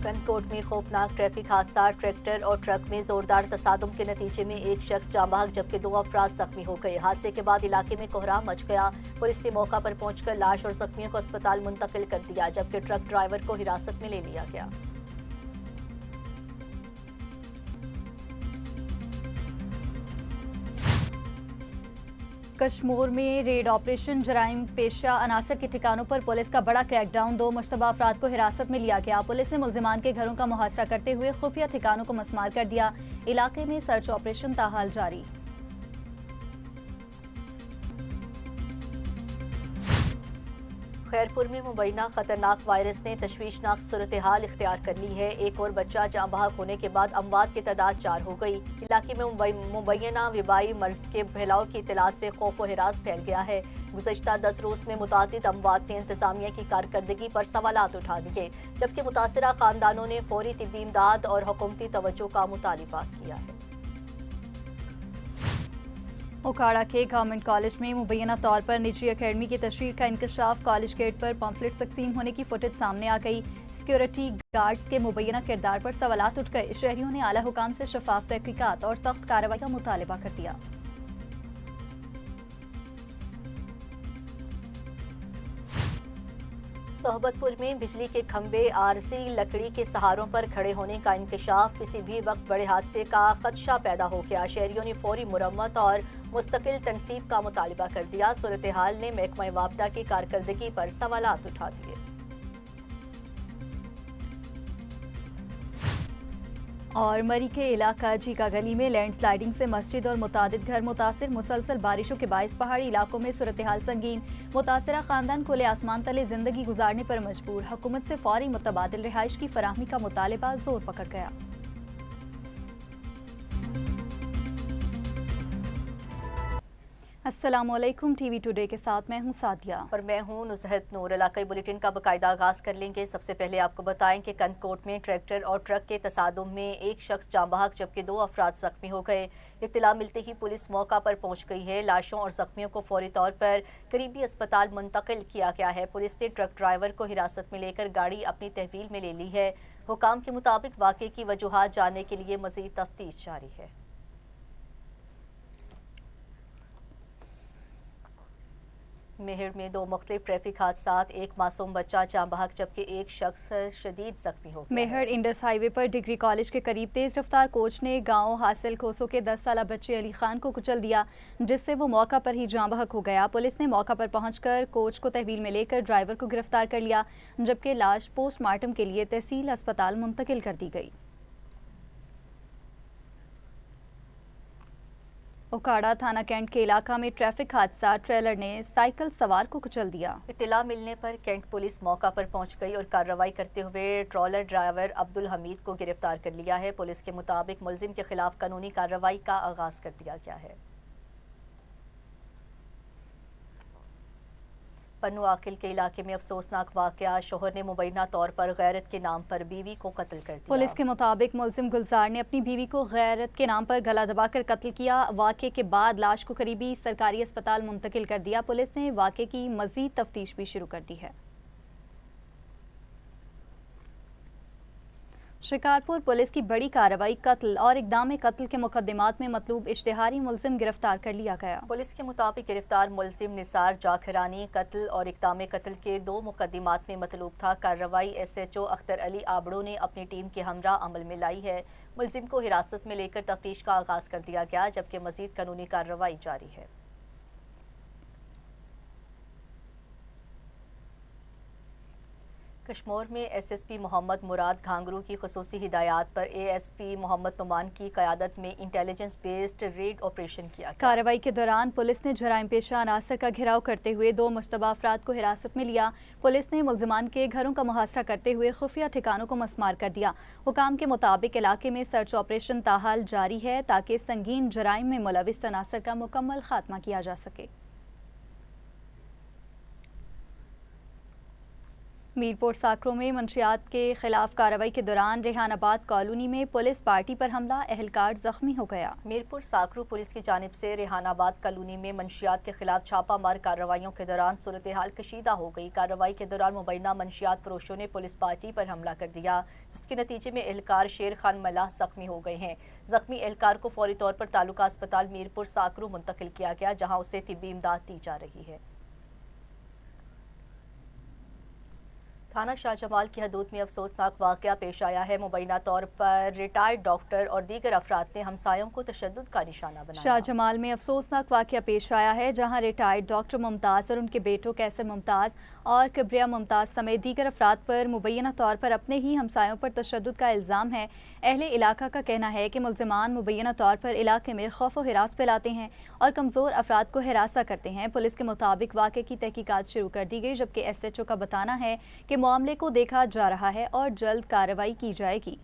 کنکوٹ میں خوفناک ٹریفک حادثہ، ٹریکٹر اور ٹرک میں زوردار تصادم کے نتیجے میں ایک شخص جاں بحق جبکہ 2 افراد زخمی ہو گئے۔ حادثے کے بعد علاقے میں کوہرام مچ گیا۔ پولیس نے موقع پر پہنچ کر لاش اور زخمیوں کو اسپتال منتقل کر دیا جبکہ ٹرک ڈرائیور کو حراست میں لے لیا گیا۔ کشمور میں ریڈ آپریشن، جرائم پیشہ عناصر کے ٹھکانوں پر پولیس کا بڑا کریک ڈاؤن، 2 مشتبہ افراد کو حراست میں لیا گیا۔ پولیس نے ملزمان کے گھروں کا محاصرہ کرتے ہوئے خفیہ ٹھکانوں کو مسمار کر دیا۔ علاقے میں سرچ آپریشن تاحال جاری۔ خیرپور میں مبینہ خطرناک وائرس نے تشویشناک صورتحال اختیار کر لی ہے۔ ایک اور بچہ جاں بحق ہونے کے بعد اموات کی تعداد 4 ہو گئی۔ علاقے میں مبینہ وبائی مرض کے پھیلاؤ کی اطلاع سے خوف و ہراس پھیل گیا ہے۔ گزشتہ 10 روز میں متعدد اموات نے انتظامیہ کی کارکردگی پر سوالات اٹھا دیے جبکہ متاثرہ خاندانوں نے فوری طبی امداد اور حکومتی توجہ کا مطالبہ کیا ہے۔ اوکھاڑا کے گورنمنٹ کالج میں مبینہ طور پر نجی اکیڈمی کی تشہیر کا انکشاف، کالج گیٹ پر پمفلٹ تقسیم ہونے کی فوٹیج سامنے آ گئی۔ سیکیورٹی گارڈز کے مبینہ کردار پر سوالات اٹھ گئے۔ شہریوں نے اعلی حکام سے شفاف تحقیقات اور سخت کارروائی کا مطالبہ کر دیا۔ صحبت پور میں بجلی کے کھمبے عارضی لکڑی کے سہاروں پر کھڑے ہونے کا انکشاف، کسی بھی وقت بڑے حادثے کا خدشہ پیدا ہو گیا۔ شہریوں نے فوری مرمت اور مستقل تنصیب کا مطالبہ کر دیا۔ صورتحال نے محکمہ وابڈہ کی کارکردگی پر سوالات اٹھا دیے۔ اور مری کے علاقہ جیکا گلی میں لینڈ سلائیڈنگ سے مسجد اور متعدد گھر متاثر، مسلسل بارشوں کے باعث پہاڑی علاقوں میں صورتحال سنگین، متاثرہ خاندان کھلے آسمان تلے زندگی گزارنے پر مجبور، حکومت سے فوری متبادل رہائش کی فراہمی کا مطالبہ زور پکڑ گیا۔ السلام علیکم، ٹی وی ٹوڈے کے ساتھ میں ہوں سعدیہ اور میں ہوں نزہت نور۔ علاقائی بلیٹن کا باقاعدہ آغاز کر لیں گے۔ سب سے پہلے آپ کو بتائیں کہ کنکوٹ میں ٹریکٹر اور ٹرک کے تصادم میں ایک شخص جاں بحق جبکہ 2 افراد زخمی ہو گئے۔ اطلاع ملتے ہی پولیس موقع پر پہنچ گئی ہے۔ لاشوں اور زخمیوں کو فوری طور پر قریبی اسپتال منتقل کیا گیا ہے۔ پولیس نے ٹرک ڈرائیور کو حراست میں لے کر گاڑی اپنی تحویل میں لے لی ہے۔ حکام کے مطابق واقعے کی وجوہات جاننے کے لیے مزید تفتیش جاری ہے۔ میہر میں 2 مختلف ٹریفک حادثات، ایک معصوم بچہ جاں بحق جبکہ ایک شخص شدید زخمی ہو گیا۔ میہر انڈس ہائی وے پر ڈگری کالج کے قریب تیز رفتار کوچ نے گاؤں حاصل کھوسو کے 10 سالہ بچے علی خان کو کچل دیا جس سے وہ موقع پر ہی جاں بحق ہو گیا۔ پولیس نے موقع پر پہنچ کر کوچ کو تحویل میں لے کر ڈرائیور کو گرفتار کر لیا جبکہ لاش پوسٹ مارٹم کے لیے تحصیل اسپتال منتقل کر دی گئی۔ اوکھاڑا تھانہ کینٹ کے علاقہ میں ٹریفک حادثہ، ٹریلر نے سائیکل سوار کو کچل دیا۔ اطلاع ملنے پر کینٹ پولیس موقع پر پہنچ گئی اور کارروائی کرتے ہوئے ٹرالر ڈرائیور عبدالحمید کو گرفتار کر لیا ہے۔ پولیس کے مطابق ملزم کے خلاف قانونی کارروائی کا آغاز کر دیا گیا ہے۔ پنو عاقل کے علاقے میں افسوسناک واقعہ، شوہر نے مبینہ طور پر غیرت کے نام پر بیوی کو قتل کر دیا۔ پولیس کے مطابق ملزم گلزار نے اپنی بیوی کو غیرت کے نام پر گلا دبا کر قتل کیا۔ واقعے کے بعد لاش کو قریبی سرکاری اسپتال منتقل کر دیا۔ پولیس نے واقعے کی مزید تفتیش بھی شروع کر دی ہے۔ شکارپور پولیس کی بڑی کارروائی، قتل اور اقدام قتل کے مقدمات میں مطلوب اشتہاری ملزم گرفتار کر لیا گیا۔ پولیس کے مطابق گرفتار ملزم نثار جاکھرانی قتل اور اقدام قتل کے 2 مقدمات میں مطلوب تھا۔ کارروائی ایس ایچ او اختر علی آبڑو نے اپنی ٹیم کے ہمراہ عمل میں لائی ہے۔ ملزم کو حراست میں لے کر تفتیش کا آغاز کر دیا گیا جبکہ مزید قانونی کارروائی جاری ہے۔ کشمور میں S S P Muhammad Murad Ghangro کی خصوصی ہدایات پر اے ایس پی محمد نعمان کی قیادت میں انٹیلیجنس بیسڈ ریڈ آپریشن کیا گیا۔ کارروائی کے دوران پولیس نے جرائم پیشہ عناصر کا گھیراؤ کرتے ہوئے 2 مشتبہ افراد کو حراست میں لیا۔ پولیس نے ملزمان کے گھروں کا محاصرہ کرتے ہوئے خفیہ ٹھکانوں کو مسمار کر دیا۔ حکام کے مطابق علاقے میں سرچ آپریشن تاحال جاری ہے تاکہ سنگین جرائم میں ملوث عناصر کا مکمل خاتمہ کیا جا سکے۔ मीरपुर साकरों में मंशियात के खिलाफ कार्रवाई के दौरान रेहानाबाद कॉलोनी में पुलिस पार्टी पर हमला, एहलकार जख्मी हो गया। मीरपुर साकरू पुलिस की जानिब से रेहानाबाद कॉलोनी में मंशियात के खिलाफ छापा मार कार्रवाइयों के दौरान सूरत हाल कशीदा हो गई। कार्रवाई के दौरान मुबैना मंशियात फरोशों ने पुलिस पार्टी पर हमला कर दिया, जिसके नतीजे में एहलकार शेर खान मलाह जख्मी हो गए हैं। जख्मी एहलकार को फौरी तौर पर तालुका अस्पताल मीरपुर साकरू मुंतकिल किया गया, जहाँ उसे तिब्बी इमदाद दी जा रही है। थाना शाहजमाल की हदूद में अफसोसनाक वाक़या पेश आया है। मुबैना तौर पर रिटायर्ड डॉक्टर और दीगर अफराद ने हमसायों को तशद्दुद का निशाना बनाया। शाहजमाल में अफसोसनाक वाक़या पेश आया है, जहां रिटायर्ड डॉक्टर मुमताज़ और उनके बेटों कैसर मुमताज़ और किब्रिया मुमताज़ समेत दीगर अफराद पर मुबैना तौर पर अपने ही हमसायों पर तशद्दुद का इल्ज़ाम है। अहले इलाका का कहना है कि मुल्ज़िमान मुबैना तौर पर इलाके में खौफ व हिरास फैलाते हैं और कमज़ोर अफराद को हिरासा करते हैं। पुलिस के मुताबिक वाक़े की तहकीकात शुरू कर दी गई, जबकि SHO का बताना है कि मामले को देखा जा रहा है और जल्द कार्रवाई की जाएगी।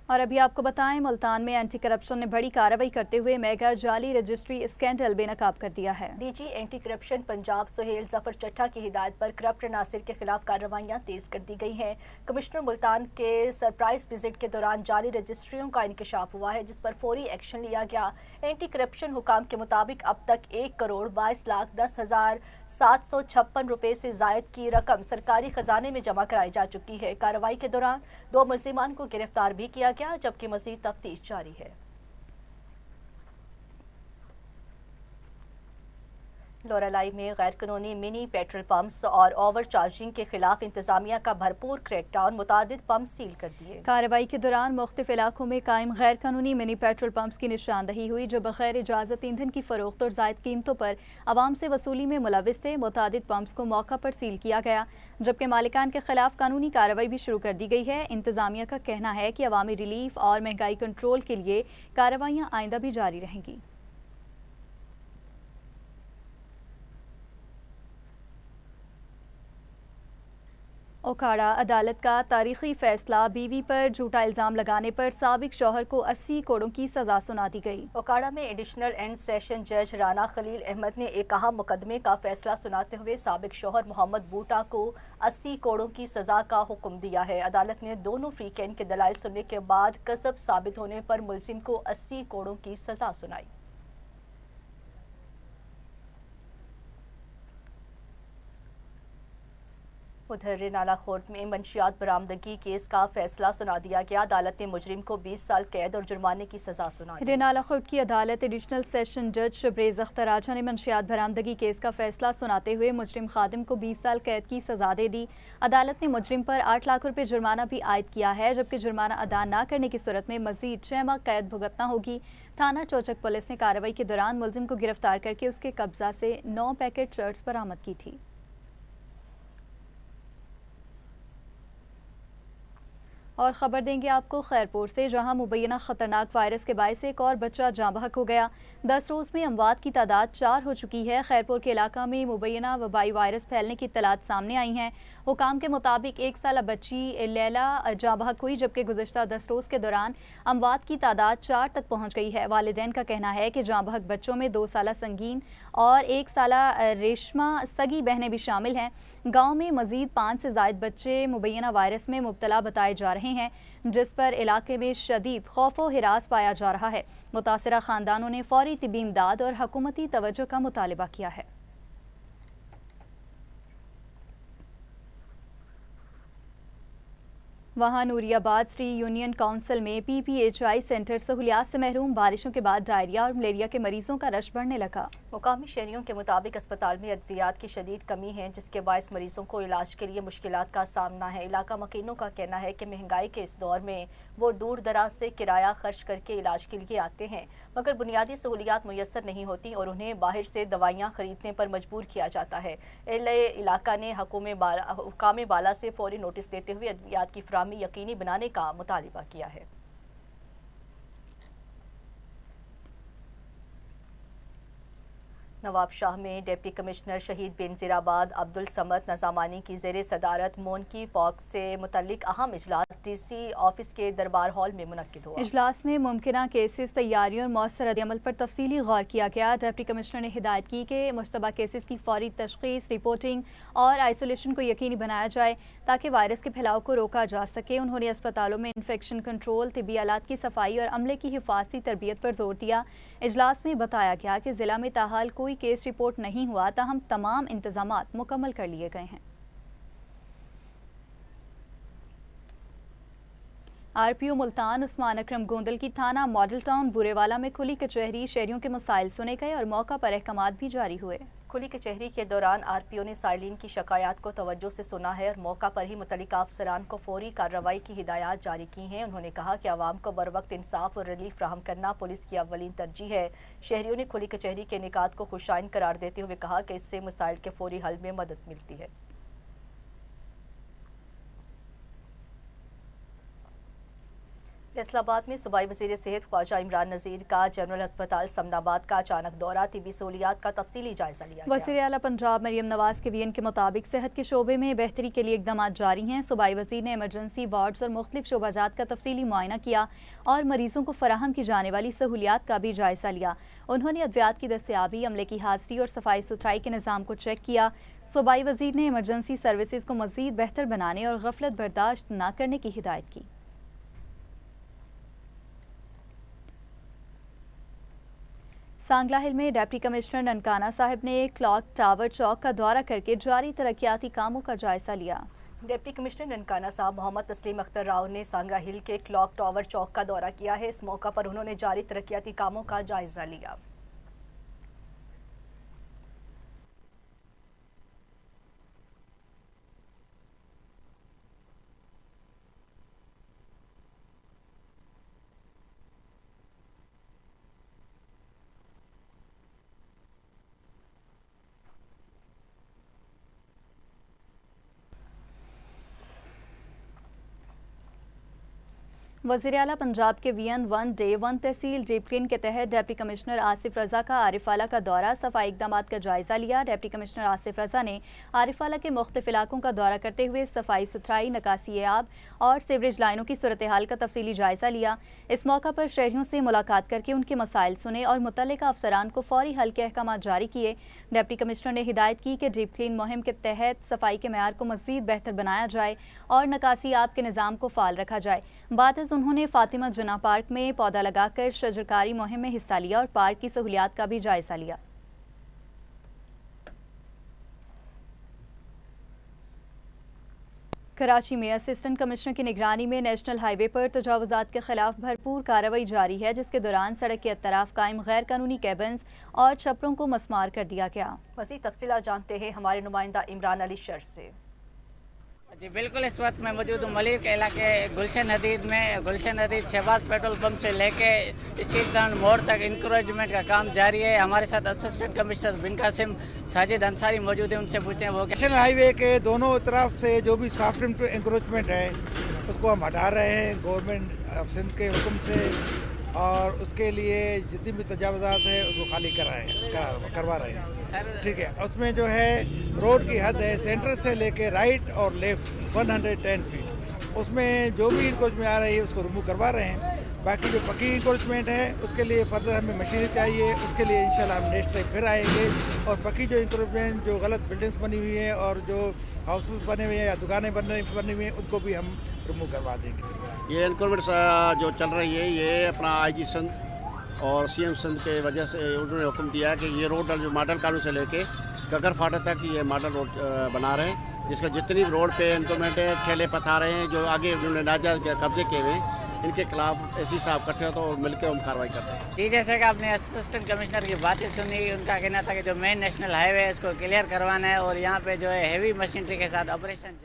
और अभी आपको बताएं, मुल्तान में एंटी करप्शन ने बड़ी कार्रवाई करते हुए मेगा जाली रजिस्ट्री स्कैंडल बेनकाब कर दिया है। DG anti corruption Punjab Suhail Zafar Chatha की हिदायत पर करप्ट नासिर के खिलाफ कार्रवाइयां तेज कर दी गई हैं। कमिश्नर मुल्तान के सरप्राइज विजिट के दौरान जाली रजिस्ट्रियों का इंकशाफ हुआ है, जिस पर फौरी एक्शन लिया गया। एंटी करप्शन हुकाम के मुताबिक अब तक 1,22,10,756 रुपए से जायद की रकम सरकारी खजाने में जमा कराई जा चुकी है। कार्रवाई के दौरान 2 मुल्जिमान को गिरफ्तार भी किया गया, जबकि मजीद तफ्तीश जारी है। लोरालाई में गैर कानूनी मिनी पेट्रोल पंप्स और ओवर चार्जिंग के खिलाफ इंतजामिया का भरपूर क्रैकडाउन, मुतादिद पंप सील कर दिए। कार्रवाई के दौरान मुख्तलिफ इलाकों में कायम गैर कानूनी मिनी पेट्रोल पंप्स की निशानदही हुई, जो बगैर इजाजत ईंधन की फरोख्त और जायद कीमतों पर आवाम से वसूली में मुलविस थे। मुतादिद पंप्स को मौका पर सील किया गया, जबकि मालिकान के खिलाफ कानूनी कार्रवाई भी शुरू कर दी गई है। इंतजामिया का कहना है कि अवामी रिलीफ और महंगाई कंट्रोल के लिए कार्रवाइयाँ आइंदा भी जारी रहेंगी। ओकाड़ा अदालत का तारीखी फैसला, बीवी पर झूठा इल्जाम लगाने पर साबिक शौहर को 80 करोड़ की सजा सुना दी गई। ओकाड़ा में एडिशनल एंड सेशन जज राना खलील अहमद ने एक अहम मुकदमे का फैसला सुनाते हुए साबिक शौहर मोहम्मद बूटा को 80 करोड़ की सजा का हुक्म दिया है। अदालत ने दोनों फ्रीकैन के दलाइल सुनने के बाद कसब साबित होने पर मुलजिम को 80 करोड़ की सजा सुनाई। उधर रेनाला खोर्द में मंशियात बरामदगी केस का फैसला सुना दिया गया। अदालत ने मुजरिम को 20 साल कैद और जुर्माने की सजा सुना दी। रेनाला खोर्द की अदालत एडिशनल सेशन जज शबरेज अख्तर राजा ने मंशियात बरामदगी केस का फैसला सुनाते हुए मुजरिम खादिम को 20 साल कैद की सजा दे दी। अदालत ने मुजरिम पर 8 लाख रुपए जुर्माना भी आयद किया है, जबकि जुर्माना अदा न करने की सूरत में मजीद 6 माह कैद भुगतना होगी। थाना चौचक पुलिस ने कार्रवाई के दौरान मुलजिम को गिरफ्तार करके उसके कब्जा से 9 पैकेट शर्ट्स बरामद की थी। और ख़बर देंगे आपको खैरपुर से, जहां मुबैना खतरनाक वायरस के बायस एक और बच्चा जाँ बहक हो गया। 10 रोज़ में अमवात की तादाद 4 हो चुकी है। खैरपुर के इलाका में मुबैना वबाई वायरस फैलने की इत्तलात सामने आई हैं। हुकाम के मुताबिक 1 साला बच्ची लैला जाँ बहक हुई, जबकि गुज़श्ता 10 रोज़ के दौरान अमवात की तादाद 4 तक पहुँच गई है। वालिदैन का कहना है कि जाँ बहक बच्चों में 2 साला संगीन और 1 साला रेशमा सगी बहनें भी शामिल हैं। गांव में मजीद 5 से ज़ायद बच्चे मुबैना वायरस में मुब्तला बताए जा रहे हैं, जिस पर इलाके में शदीद खौफ व हिरास पाया जा रहा है। मुतासिरा खानदानों ने फौरी तिब्बी इमदाद और हुकूमती तवज्जो का मुतालबा किया है। वहाँ नूरियाबाद फ्री यूनियन काउंसिल में PPHI सेंटर सहूलियात से महरूम, बारिशों के बाद डायरिया और मलेरिया के मरीजों का रश बढ़ने लगा। मुकामी शहरियों के मुताबिक अस्पताल में अद्वियात की शदीद कमी है, जिसके बायस मरीजों को इलाज के लिए मुश्किलात का सामना है। इलाका मकीनों का कहना है कि महंगाई के इस दौर में वो दूर दराज से किराया खर्च करके इलाज के लिए आते हैं, मगर बुनियादी सहूलियात मुयसर नहीं होती और उन्हें बाहर से दवाइयाँ खरीदने पर मजबूर किया जाता है। इलाका ने हुकाम बाला से फौरी नोटिस देते हुए अद्वियात की फराहमी यकीनी बनाने का मुतालिबा किया है। नवाब शाह में डिप्टी कमिश्नर शहीद बेनजीराबाद अब्दुल समद नज़ामानी की ज़ेर सदारत मोनकी पॉक से मुतल्लिक अहम इजलास DC ऑफिस के दरबार हॉल में मुनक्किद हुआ। इजलास में मुमकिना केसेस तैयारी और मौसर रद्द-ए-अमल पर तफसीली गौर किया गया। डिप्टी कमिश्नर ने हिदायत की कि मुश्तबा केसेस की फौरी तशखीस, रिपोर्टिंग और आइसोलेशन को यकीनी बनाया जाए ताकि वायरस के फैलाव को रोका जा सके। उन्होंने अस्पतालों में इन्फेक्शन कंट्रोल, तिब्बी आलात की सफाई और अमले की हिफाजती तरबियत पर जोर दिया। इजलास में बताया गया कि जिला में ताहाल कोई केस रिपोर्ट नहीं हुआ, ताहम तमाम इंतजामात मुकम्मल कर लिए गए हैं। RPO मुल्तान उस्मान अकरम गोंदल की थाना मॉडल टाउन बुरेवाला में खुली कचहरी, शहरियों के मसाइल सुने गए और मौका पर अहकामात भी जारी हुए। खुली कचहरी के दौरान RPO ने साइलिन की शिकायत को तवज्जो से सुना है और मौका पर ही मुतल्लिका अफसरान को फौरी कार्रवाई की हिदायत जारी की हैं। उन्होंने कहा कि आवाम को बर वक्त इंसाफ और रिलीफ फ्राहम करना पुलिस की अव्वलीन तरजीह है। शहरियों ने खुली कचहरी के निकात को खुशाइन करार देते हुए कहा कि इससे मसाइल के फौरी हल में मदद मिलती है। फैसलाबाद में सूबाई वज़ीर सेहत ख्वाजा इमरान नज़ीर का जनरल अस्पताल समनाबाद का अचानक दौरा, तिब्बी सहूलियात का तफसीली जायजा लिया। वज़ीर आला पंजाब मरियम नवाज के बयान के मुताबिक सेहत के शोबे में बेहतरी के लिए इक़दाम जारी हैं। सूबाई वज़ीर ने इमरजेंसी वार्ड्स और मुख्तलिफ शोबाजात का तफसीली मुआयना किया और मरीजों को फराहम की जाने वाली सहूलियात का भी जायजा लिया। उन्होंने अद्वियात की दस्तयाबी, अमले की हाजिरी और सफाई सुथराई के निज़ाम को चेक किया। सूबाई वज़ीर ने इमरजेंसी सर्विसेज को मज़ीद बेहतर बनाने और गफलत बर्दाश्त न करने की हिदायत की। सांगला हिल में डिप्टी कमिश्नर ननकाना साहब ने क्लॉक टावर चौक का दौरा करके जारी तरक्याती कामों का जायजा लिया। डिप्टी कमिश्नर ननकाना साहब मोहम्मद तस्लीम अख्तर राव ने सांगला हिल के क्लॉक टावर चौक का दौरा किया है। इस मौका पर उन्होंने जारी तरक्याती कामों का जायजा लिया। वज़ीर आला पंजाब के VN1 डे 1 तहसील जेपलिन के तहत डिप्टी कमिश्नर आसिफ रजा का आरिफाला का दौरा, सफाई इक़दामात का जायजा लिया। डिप्टी कमिश्नर आसिफ रजा ने आरिफाला के मुख्तलिफ इलाकों का दौरा करते हुए सफाई सुथराई, नकासी आब और सीवरेज लाइनों की सूरत हाल का तफसीली जायजा लिया। इस मौका पर शहरियों से मुलाकात करके उनके मसाइल सुने और मुतल्लिका अफसरान को फौरी हल के अहकाम जारी किए। डिप्टी कमिश्नर ने हिदायत की कि डीप क्लीन मुहिम के तहत सफाई के मेयार को मज़ीद बेहतर बनाया जाए और नकासी आब के निज़ाम को फ़ाल रखा जाए। बाद उन्होंने फातिमा जना पार्क में पौधा लगाकर शजरकारी मुहिम में हिस्सा लिया और पार्क की सहूलियात का भी जायजा लिया। कराची में असिस्टेंट कमिश्नर की निगरानी में नेशनल हाईवे पर तजावुज़ात के खिलाफ भरपूर कार्रवाई जारी है, जिसके दौरान सड़क के अतराफ कायम गैर कानूनी कैबन्स और छपरों को मस्मार कर दिया गया। मज़ीद तफसीलात जानते हैं हमारे नुमाइंदा इमरान अली शर से। जी बिल्कुल, इस वक्त मैं मौजूद हूँ मलिक इलाके गुलशन हदीद में। गुलशन हदीद शहबाज पेट्रोल पंप से लेके स्टील प्लांट मोड़ तक इंक्रोचमेंट का काम जारी है। हमारे साथ असिस्टेंट कमिश्नर बिन कासिम साजिद अंसारी मौजूद हैं, उनसे पूछते हैं वो नेशनल हाईवे के दोनों तरफ से जो भी सॉफ्ट इंक्रोचमेंट है उसको हम हटा रहे हैं गवर्नमेंट ऑफ सिंध के हुक्म से, और उसके लिए जितनी भी तजावुज़ात है उसको खाली करवा रहे हैं। ठीक है, उसमें जो है रोड की हद है सेंटर से लेके राइट और लेफ्ट 110 फीट, उसमें जो भी इंक्रोचमेंट आ रही है उसको रिमूव करवा रहे हैं। बाकी जो पक्की इंक्रोचमेंट है उसके लिए फर्दर हमें मशीनरी चाहिए, उसके लिए इंशाल्लाह हम नेक्स्ट टाइम फिर आएंगे। और पक्की जो इंक्रोचमेंट जो गलत बिल्डिंग्स बनी हुई हैं और जो हाउसेस बने हुए हैं या दुकानें बनी हुई हैं उनको भी हम रिमूव करवा देंगे। ये इंक्रोचमेंट जो चल रही है ये अपना IG सिंध और CM सिंध के वजह से उन्होंने हुक्म दिया है कि ये रोड जो मॉडल कानून से लेके गगर फाटक तक ये मॉडल रोड बना रहे हैं, जिसका जितनी रोड पे इंक्रोचमेंट है, ठेले पथा रहे हैं, जो आगे उन्होंने नाजायज कब्जे किए हुए हैं, इनके खिलाफ ऐसी साहब इकट्ठे होते और मिलकर हम कार्रवाई करते हैं। जी, जैसे कि आपने असिस्टेंट कमिश्नर की बातें सुनी, उनका कहना था कि जो मेन नेशनल हाईवे है इसको क्लियर करवाना है और यहाँ पे जो है हैवी मशीनरी के साथ ऑपरेशन।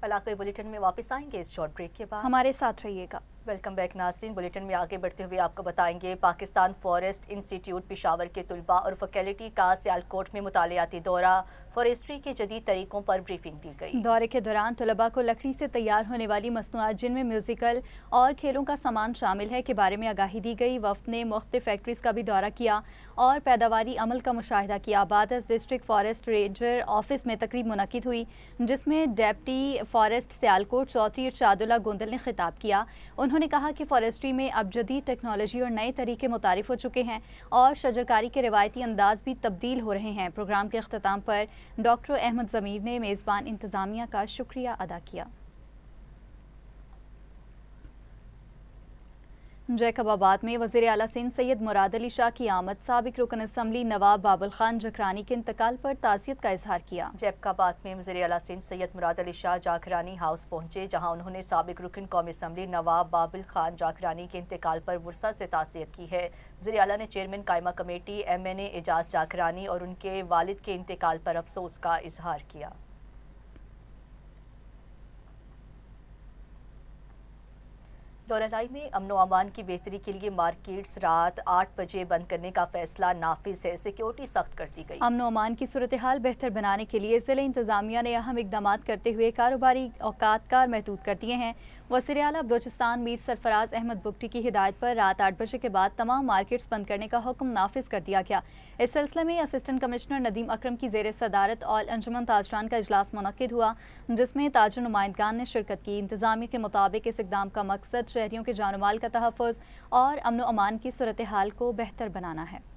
इलाके बुलेटिन में वापस आएंगे इस शॉर्ट ब्रेक के बाद, हमारे साथ रहिएगा। वेलकम बैक नाज़रीन। बुलेटिन में आगे बढ़ते हुए आपको बताएंगे पाकिस्तान फॉरेस्ट इंस्टीट्यूट पेशावर के तलबा और फैकल्टी का सियालकोट में मुतालियाती दौरा, फॉरेस्ट्री के जदीद तरीकों पर ब्रीफिंग दी गई। दौरे के दौरान तलबा को लकड़ी से तैयार होने वाली मसनूआत जिनमें म्यूजिकल और खेलों का सामान शामिल है के बारे में आगाही दी गई। वफ्द ने मुख्तलिफ फैक्ट्रीज का भी दौरा किया और पैदावारी अमल का मुशाहिदा किया। बाद डिस्ट्रिक्ट फॉरेस्ट रेंजर ऑफिस में तकरीब मुनक्किद हुई जिसमें डेप्टी फॉरेस्ट सियालकोट चौधरी इरशादुल्लाह गोंदल ने खिताब किया। उन्होंने कहा कि फॉरेस्ट्री में अब जदीद टेक्नोलॉजी और नए तरीके मुतारिफ हो चुके हैं और शजरकारी के रिवायती अंदाज भी तब्दील हो रहे हैं। प्रोग्राम के अख्ताम पर डॉक्टर अहमद ज़मीर ने मेज़बान इंतज़ामिया का शुक्रिया अदा किया। जैकबाबाद में वज़ीर आला सिंध सैयद मुराद अली शाह की आमद, साबिक रुकन असम्बली नवाब बाबुल खान जकरानी के इंतकाल पर ताज़ियत का इजहार किया। जैकबाबाद में वज़ीर आला सिंध सैयद मुराद अली शाह जाखरानी हाउस पहुंचे, जहां उन्होंने साबिक रुकन कौमी असम्बली नवाब बाबुल खान जाखरानी के इंतकाल पर वुरसा से ताज़ियत की है। वज़ीर आला ने चेयरमैन कायमा कमेटी MNA एजाज जाखरानी और उनके वालिद के इंतकाल पर अफसोस का इजहार किया। लोरालाई में अमन व अमान की बेहतरी के लिए मार्केट्स रात 8 बजे बंद करने का फैसला नाफिज है। सिक्योरिटी सख्त कर दी गई। अमन व अमान की सूरत हाल बेहतर बनाने के लिए ज़िला इंतजामिया ने अहम इकदाम करते हुए कारोबारी औकात कार महदूद कर दिए हैं। वज़ीर आला बलोचिस्तान मीर सरफराज अहमद बुगटी की हिदायत पर रात 8 बजे के बाद तमाम मार्केट्स बंद करने का हुक्म नाफिज कर दिया गया। इस सिलसिले में असिस्टेंट कमिश्नर नदीम अकरम की ज़ेर सदारत और अंजुमन ताजरान का इजलास मुनक्किद हुआ जिसमें ताजर नुमाइंदगान ने शिरकत की। इंतजामिया के मुताबिक इस इकदाम का मकसद शहरियों के जान माल का तहफ़्फ़ुज़ और अमन व अमान की सूरत हाल को बेहतर बनाना है।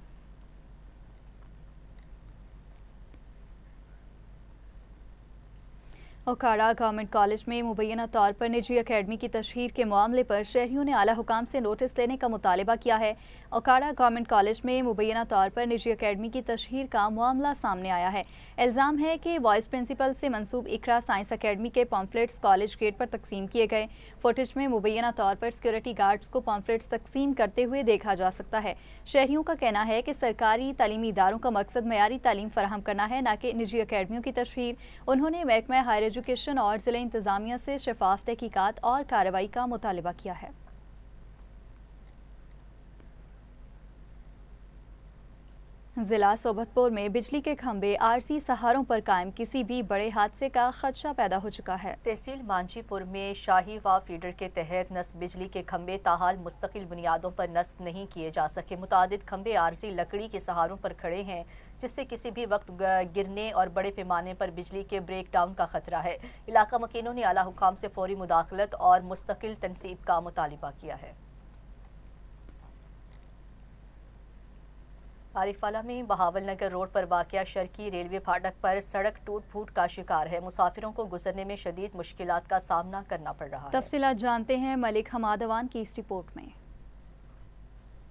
ओकाड़ा गवर्नमेंट कॉलेज में मुबैना तौर पर निजी अकेडमी की तशहीर के मामले पर शहरियों ने आला हुकाम से नोटिस लेने का मुतालबा किया है। ओकाड़ा गवर्नमेंट कॉलेज में मुबैना तौर पर निजी अकेडमी की तशहीर का मामला सामने आया है। इल्ज़ाम है कि वाइस प्रिंसिपल से मंसूब इकरा साइंस अकेडमी के पम्फलेट्स कॉलेज गेट पर तकसीम किए गए। फुटेज में मुबैना तौर पर सिक्योरिटी गार्ड्स को पम्फलेट्स तकसीम करते हुए देखा जा सकता है। शहरियों का कहना है कि सरकारी तालीमी इदारों का मकसद मयारी तालीम फराहम करना है, न कि निजी अकेडमियों की तशहीर। उन्होंने महकमा हायर एजुकेशन और जिला इंतजामिया से शफाफ तहकीकात और कार्रवाई का मुतालबा किया है। जिला सोबतपुर में बिजली के खंभे आरसी सहारों पर कायम, किसी भी बड़े हादसे का खदशा पैदा हो चुका है। तहसील मांझीपुर में शाही वा फीडर के तहत नस्ब बिजली के खंभे ताहाल मुस्तकिल बुनियादों पर नस्ब नहीं किए जा सके। मुतादिद खंभे आरसी लकड़ी के सहारों पर खड़े हैं जिससे किसी भी वक्त गिरने और बड़े पैमाने पर बिजली के ब्रेक डाउन का खतरा है। इलाका मकीनों ने आला हुकाम से फौरी मुदाखलत और मुस्तकिल तनसीब का मुतालिबा किया है। आरिफवाला में बहावल नगर रोड पर वाक़या शर्की रेलवे फाटक पर सड़क टूट फूट का शिकार है। मुसाफिरों को गुजरने में शदीद मुश्किलात का सामना करना पड़ रहा है। तफसीलात जानते हैं मलिक हमाद अवान की इस रिपोर्ट में।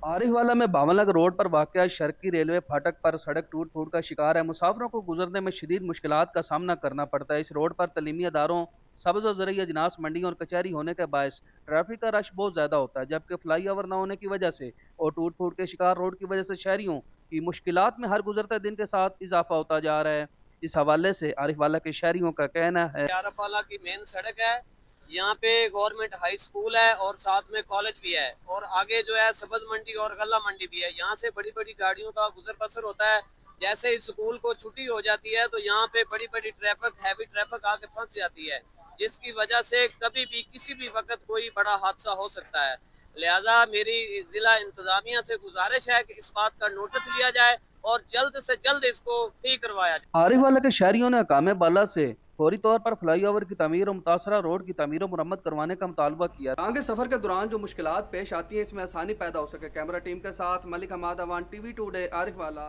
आरिफवाला में बावलनगर रोड पर वाक़या शर्की रेलवे फाटक पर सड़क टूट फूट का शिकार है। मुसाफिरों को गुजरने में शदीद मुश्किलात का सामना करना पड़ता है। इस रोड पर तलीमी अदारों, सब्ज़ और ज़रूरी अजनास मंडियों और कचहरी होने के बायस ट्रैफिक का रश बहुत ज़्यादा होता है, जबकि फ्लाई ओवर न होने की वजह से और टूट फूट के शिकार रोड की वजह से शहरियों की मुश्किलात में हर गुजरते दिन के साथ इजाफा होता जा रहा है। इस हवाले से आरिफवाला के शहरियों का कहना है, आरिफवाला की मेन सड़क है, यहाँ पे गवर्नमेंट हाई स्कूल है और साथ में कॉलेज भी है और आगे जो है सब्ज मंडी और गल्ला मंडी भी है। यहाँ से बड़ी बड़ी गाड़ियों का गुजर बसर होता है। जैसे ही स्कूल को छुट्टी हो जाती है तो यहाँ पे बड़ी बड़ी हैवी ट्रैफिक आके फंस जाती है, जिसकी वजह से कभी भी किसी भी वक्त कोई बड़ा हादसा हो सकता है। लिहाजा मेरी जिला इंतजामिया से गुजारिश है कि इस बात का नोटिस लिया जाए और जल्द से जल्द इसको ठीक करवाया जाए। आरिफवाला के शहरियों ने हकाम बाला से फौरी तौर पर फ्लाई ओवर की तमीर और मुतासरा रोड की तमीर और मुरम्मत करवाने का मुतालबा किया। आगे सफर के दौरान जो मुश्किलात पेश आती हैं इसमें आसानी पैदा हो सके। कैमरा टीम के साथ Malik Hammad Awan, TV today, Arifwala.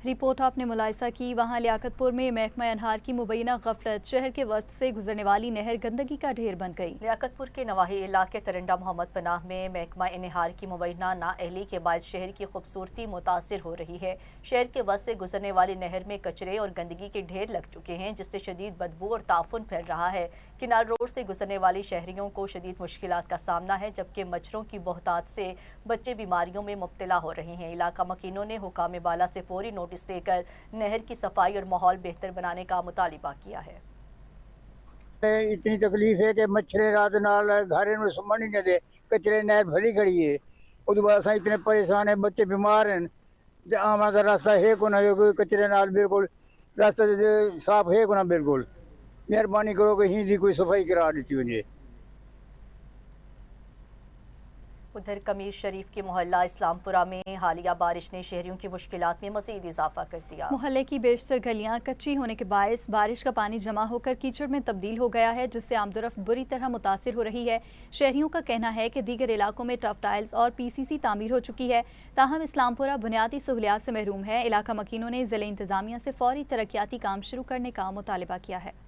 Report आपने मुलाहिजा की। वहाँ लियाकतपुर में महकमा अनहार की मुबैना गफलत, शहर के वस्त से गुजरने वाली नहर गंदगी का ढेर बन गई। लियाकतपुर के नवाही इलाके तरंडा मोहम्मद पनाह में महकमा अनहार की मुबैना नाअहली के बायस शहर की खूबसूरती मुतासिर हो रही है। शहर के वस्त से गुजरने वाली नहर में कचरे और गंदगी के ढेर लग चुके हैं, जिससे शदीद बदबू और ताफुन फैल रहा है। किनार रोड से गुजरने वाली शहरियों को शदीद मुश्किलात का सामना है, जबकि मच्छरों की बहुतात से बच्चे बीमारियों में मुब्तला हो रहे हैं। इलाका मकीनों ने हुकाम बाला से फौरी नोटिस देकर नहर की सफाई और माहौल बेहतर बनाने का मुतालिबा किया है। इतनी तकलीफ है कि मच्छरे रात नाल घरे में सुमन ही नहीं दे, कचरे नहर भरी खड़ी है। उसके बाद असां इतने परेशान है, बच्चे बीमार हैं, आम का रास्ता है को ना, कोई कचरे नाल बिल्कुल रास्ता साफ है को ना बिल्कुल। मेहरबानी करो कि ही कोई सफाई करा देती वजे। उधर कमीर शरीफ के मोहल्ला इस्लामपुरा में हालिया बारिश ने शहरियों की मुश्किलात में मजीद इजाफा कर दिया। मोहल्ले की बेशतर गलियां कच्ची होने के बायस बारिश का पानी जमा होकर कीचड़ में तब्दील हो गया है, जिससे आमदोरफ्त बुरी तरह मुतासिर हो रही है। शहरियों का कहना है कि दीगर इलाकों में टफ टाइल्स और PCC तामीर हो चुकी है, ताहम इस्लामपुरा बुनियादी सहूलियात से महरूम है। इलाका मकीनों ने ज़िले इंतजामिया से फौरी तरक्याती काम शुरू करने का मुतालबा किया है।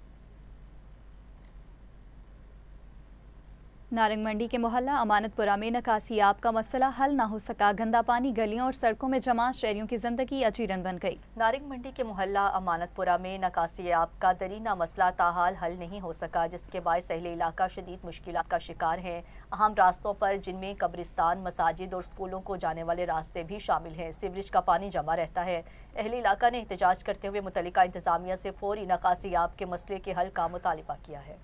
नारंग मंडी के मोहल्ला अमानतपुरा में निकासियाब का मसला हल न हो सका। गंदा पानी गलियों और सड़कों में जमा शहरियों की जिंदगी अजीरन बन गई। नारंग मंडी के मोहल्ला अमानतपुरा में निकासियाब का दरीना मसला ताहाल हल नहीं हो सका, जिसके बायस अहले इलाका शदीद मुश्किलात का शिकार है। अहम रास्तों पर जिनमें कब्रिस्तान, मसाजिद और स्कूलों को जाने वाले रास्ते भी शामिल हैं, सीवरेज का पानी जमा रहता है। अहले इलाका ने एहतजाज करते हुए मुतल्लिका इंतजामिया से फौरी निकासियाब के मसले के हल का मुतालबा किया है।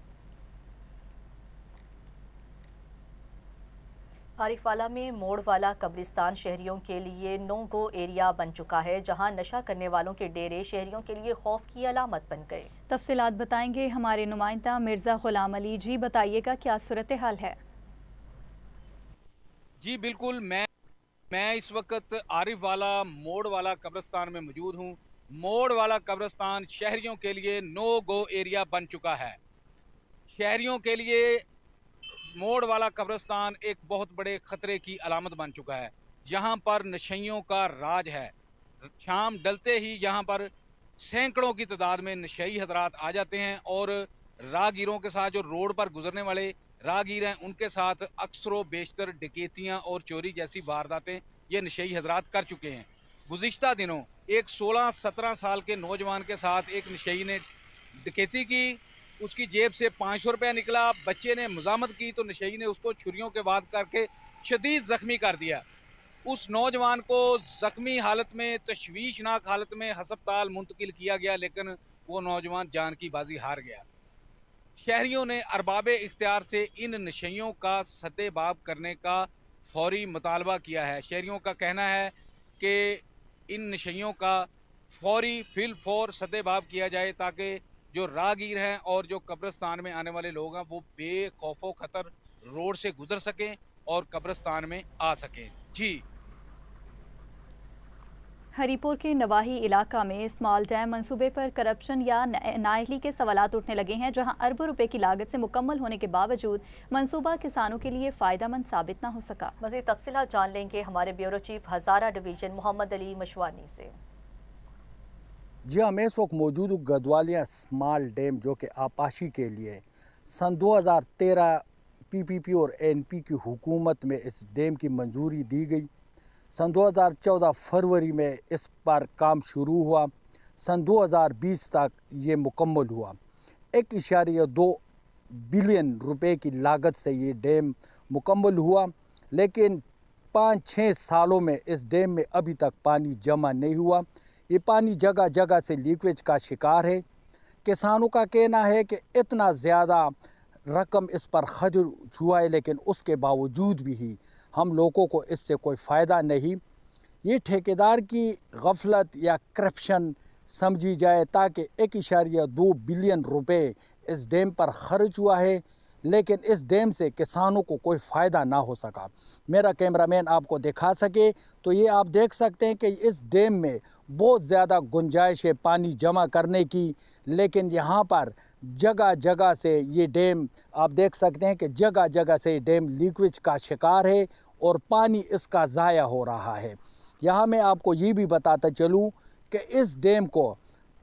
आरिफवाला में मोड़ वाला कब्रिस्तान शहरियों के लिए नो गो एरिया बन चुका है, जहां नशा करने वालों के डेरे शहरियों के लिए खौफ की अलामत बन गए। तफसीलात बताएंगे हमारे नुमाइंदा मिर्जा गुलाम अली। जी बताइएगा क्या सूरत हाल है? जी बिल्कुल, मैं इस वक्त आरिफवाला मोड़ वाला कब्रिस्तान में मौजूद हूँ। मोड़ वाला कब्रिस्तान शहरियों के लिए नो गो एरिया बन चुका है। शहरियों के लिए मोड़ वाला कब्रिस्तान एक बहुत बड़े खतरे की अलामत बन चुका है। यहाँ पर नशइयों का राज है। शाम डलते ही यहाँ पर सैकड़ों की तादाद में नशई हजरात आ जाते हैं और राहगीरों के साथ, जो रोड पर गुजरने वाले राहगीर हैं, उनके साथ अक्सरों बेशतर डकैतियाँ और चोरी जैसी वारदातें ये नशई हजरात कर चुके हैं। गुज़िश्ता दिनों एक 16-17 साल के नौजवान के साथ एक नशई ने डकैती की, उसकी जेब से 500 रुपया निकला। बच्चे ने मजामत की तो नशई ने उसको छुरियों के वार करके शदीद जख्मी कर दिया। उस नौजवान को जख्मी हालत में, तशवीशनाक हालत में हस्पताल मुंतकिल किया गया, लेकिन वो नौजवान जान की बाजी हार गया। शहरियों ने अरबाब इख्तियार से इन नशइयों का सद्देबाब करने का फौरी मुतालबा किया है। शहरियों का कहना है कि इन नशइयों का फौरी फिलफौर सद्देबाब किया जाए, ताकि जो राहगीर हैं और जो कब्रिस्तान में आने वाले लोग हैं वो बेखौफो खतर रोड से गुजर सकें और कब्रिस्तान में आ सकें। जी। हरीपुर के नवाही इलाका में स्मॉल डैम मंसूबे पर करप्शन या नाअहली के सवालात उठने लगे हैं, जहां अरबों रुपए की लागत से मुकम्मल होने के बावजूद मंसूबा किसानों के लिए फायदेमंद साबित न हो सका। मज़ीद तफसीलात जान लेंगे हमारे ब्यूरो चीफ हज़ारा डिवीजन मोहम्मद अली मशवानी से। जी हाँ, मैं इस वक्त मौजूद हूँ गदवालिया स्मॉल डैम, जो कि आपाशी के लिए सन 2013 PPP और NP की हुकूमत में इस डैम की मंजूरी दी गई। सन 2014 फरवरी में इस पर काम शुरू हुआ। सन 2020 तक ये मुकम्मल हुआ। 1.2 बिलियन रुपए की लागत से ये डैम मुकम्मल हुआ, लेकिन 5-6 सालों में इस डैम में अभी तक पानी जमा नहीं हुआ। ये पानी जगह जगह से लीकेज का शिकार है। किसानों का कहना है कि इतना ज़्यादा रकम इस पर खर्च हुआ है, लेकिन उसके बावजूद भी हम लोगों को इससे कोई फ़ायदा नहीं। ये ठेकेदार की गफलत या करप्शन समझी जाए, ताकि 1.2 बिलियन रुपए इस डैम पर खर्च हुआ है, लेकिन इस डैम से किसानों को कोई फ़ायदा ना हो सका। मेरा कैमरामैन आपको दिखा सके तो ये आप देख सकते हैं कि इस डैम में बहुत ज़्यादा गुंजाइश है पानी जमा करने की, लेकिन यहाँ पर जगह जगह से ये डैम आप देख सकते हैं कि जगह जगह से डैम लीकेज का शिकार है और पानी इसका ज़ाया हो रहा है। यहाँ मैं आपको ये भी बताता चलूँ कि इस डैम को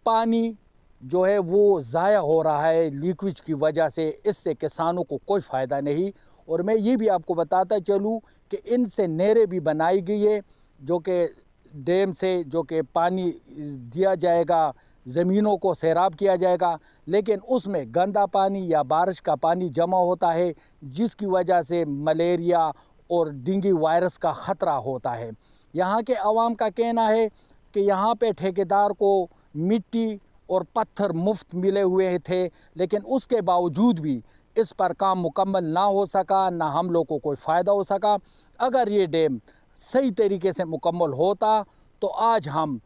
पानी जो है वो ज़ाया हो रहा है लीकेज की वजह से, इससे किसानों को कोई फ़ायदा नहीं। और मैं ये भी आपको बताता चलूँ कि इनसे नहरें भी बनाई गई है, जो कि डैम से जो कि पानी दिया जाएगा, ज़मीनों को सैराब किया जाएगा, लेकिन उसमें गंदा पानी या बारिश का पानी जमा होता है, जिसकी वजह से मलेरिया और डेंगू वायरस का ख़तरा होता है। यहाँ के अवाम का कहना है कि यहाँ पे ठेकेदार को मिट्टी और पत्थर मुफ्त मिले हुए थे, लेकिन उसके बावजूद भी इस पर काम मुकम्मल ना हो सका, ना हम लोग को कोई फ़ायदा हो सका। अगर ये डैम सही तरीके से मुकम्मल होता तो आज हम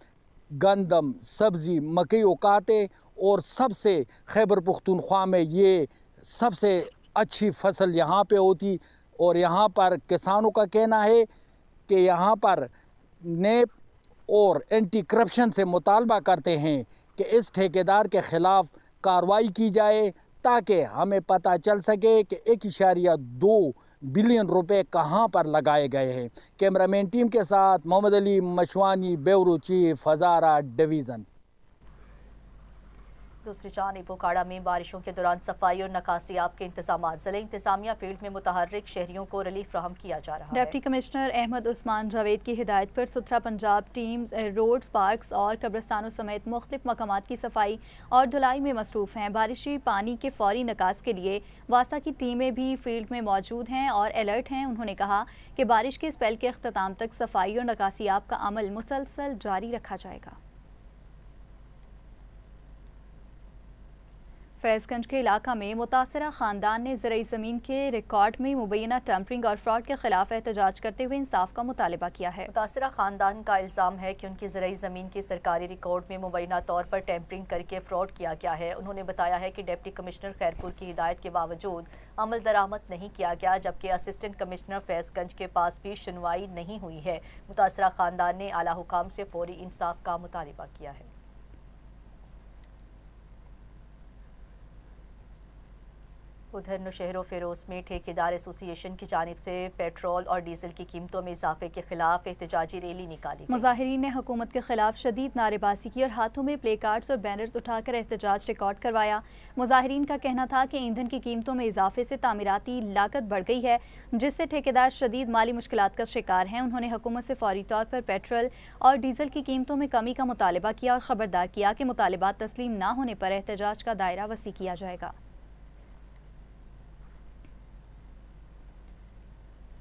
गंदम, सब्ज़ी, मकई उगाते और सबसे खैबर पख्तूनख्वा में ये सबसे अच्छी फसल यहाँ पे होती। और यहाँ पर किसानों का कहना है कि यहाँ पर नेप और एंटी करप्शन से मुतालबा करते हैं कि इस ठेकेदार के ख़िलाफ़ कार्रवाई की जाए, ताकि हमें पता चल सके कि 1.2 बिलियन रुपए कहाँ पर लगाए गए हैं। कैमरामैन टीम के साथ मोहम्मद अली मशवानी, ब्यूरो चीफ, हज़ारा डिवीज़न। दूसरी जानिब बोकाड़ा में बारिशों के दौरान सफाई और नकासियाब के इंतजाम, ज़िला इंतजामिया फील्ड में मुतहर्रिक शहरियों को रिलीफ फ्राहम किया जा रहा है। डिप्टी कमिश्नर अहमद उस्मान जावेद की हिदायत पर सुथरा पंजाब टीम रोड्स, पार्क्स और कब्रिस्तानों समेत मुख्तलिफ मकामात की सफाई और धुलाई में मसरूफ़ हैं। बारिशी पानी के फौरी निकास के लिए वास्ता की टीमें भी फील्ड में मौजूद हैं और अलर्ट हैं। उन्होंने कहा कि बारिश के स्पेल के अख्ताम तक सफाई और नकासियाब का अमल मुसलसल जारी रखा जाएगा। फैज़गंज के इलाका में मुतासरा ख़ानदान ने ज़रई ज़मीन के रिकॉर्ड में मुबैना टैंपरिंग और फ्रॉड के खिलाफ एहतजाज करते हुए इंसाफ का मुतालबा किया है। मुतासरा ख़ानदान का इल्ज़ाम है कि उनकी ज़रई ज़मीन की सरकारी रिकॉर्ड में मुबैना तौर पर टैंपरिंग करके फ्रॉड किया गया है। उन्होंने बताया है कि डिप्टी कमिश्नर खैरपुर की हिदायत के बावजूद अमल दरामद नहीं किया गया, जबकि असिस्टेंट कमिश्नर फैज़गंज के पास भी सुनवाई नहीं हुई है। मुतासरा ख़ानदान ने आला हुकाम से फौरी इंसाफ का मुतालबा किया है। उधर नौशहर फेरोज में ठेकेदार एसोसिएशन की जानिब से पेट्रोल और डीजल की कीमतों में इजाफे के खिलाफ एहतजाजी रैली निकाली गई। मुजाहिरीन ने हुकूमत के खिलाफ शदीद नारेबाजी की और हाथों में प्ले कार्ड्स और बैनर्स उठाकर एहतजाज रिकॉर्ड करवाया। मुजाहिरीन का कहना था कि ईंधन की कीमतों में इजाफे से तामीराती लागत बढ़ गई है, जिससे ठेकेदार शदीद माली मुश्किलात का शिकार हैं। उन्होंने हुकूमत से फौरी तौर पर पेट्रोल और डीजल की कीमतों में कमी का मुतालबा किया और खबरदार किया कि मुतालबात तस्लीम न होने पर एहतजाज का दायरा वसी किया जाएगा।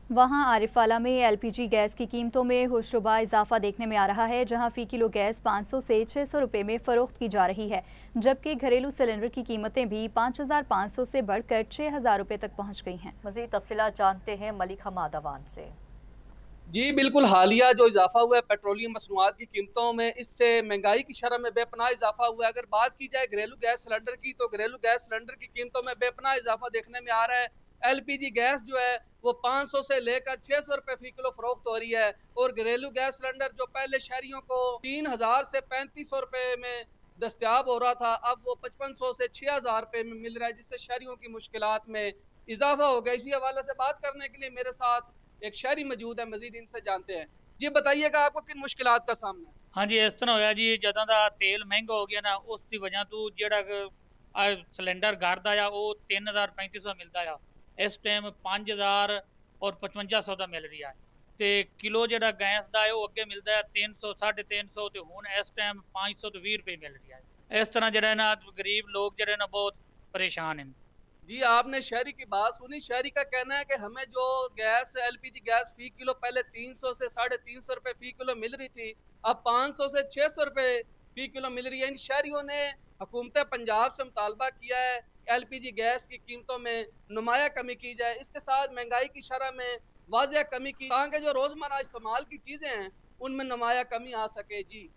वहाँ आरिफवाला में एलपीजी गैस की कीमतों में होशरुबा इजाफा देखने में आ रहा है, जहाँ फ़ी किलो गैस 500 से 600 रुपये में फ़रोख्त की जा रही है, जबकि घरेलू सिलेंडर की कीमतें भी 5500 से बढ़कर 6000 रुपये तक पहुँच गई हैं। मज़ीद तफसीलात जानते हैं मलिक हमाद अवान से। जी बिल्कुल, हालिया जो इजाफा हुआ है पेट्रोलियम मसनूआत की कीमतों में, इससे महंगाई की शरह में बेपनाह इजाफा हुआ है। अगर बात की जाए घरेलू गैस सिलेंडर की, तो घरेलू गैस सिलेंडर की कीमतों में बेपनाह इजाफा देखने में आ रहा है। एलपीजी गैस जो है वो 500 से लेकर 600 रुपए फी किलो फरोख्त हो रही है, और घरेलू गैस सिलेंडर जो पहले शहरियों को 3000 से 3500 रुपए में दस्तयाब हो रहा था, अब वो 5500 से 6000 रुपए में मिल रहा है, जिससे शहरियों की मुश्किलात में इजाफा हो गया। इसी हवाले से बात करने के लिए मेरे साथ एक शहरी मौजूद है, मजीद इनसे जानते हैं। जी बताइएगा, आपको किन मुश्किलात का सामना है? हाँ जी, इस तरह होया जी, जदा दा तेल महंगा हो गया ना, उसकी वजह तो जेड़ा सिलेंडर घर दा आ वो 3350 मिलता है, इस टाइम 5000 और 5500 का मिल रहा है। तो किलो जो गैस का है वो अगे मिलता है 300 350 तो हूँ इस टाइम 520 रुपये मिल रहा है। इस तरह जो ना गरीब लोग जो ना बहुत परेशान हैं। जी आपने शहरी की बात सुनी, शहरी का कहना है कि हमें जो गैस एलपीजी गैस फी किलो पहले 300 से 350 रुपये फी किलो मिल रही थी, अब 500 से 600 रुपये फी किलो मिल रही है। इन शहरियों ने हुकूमत पंजाब से मुतालबा किया है एलपीजी गैस की कीमतों में नुमाया कमी की जाए, इसके साथ महंगाई की शरह में वाज़िया कमी की, ताकि जो रोज़मर्रा इस्तेमाल की चीज़ें हैं उनमें नुमाया कमी आ सके। जी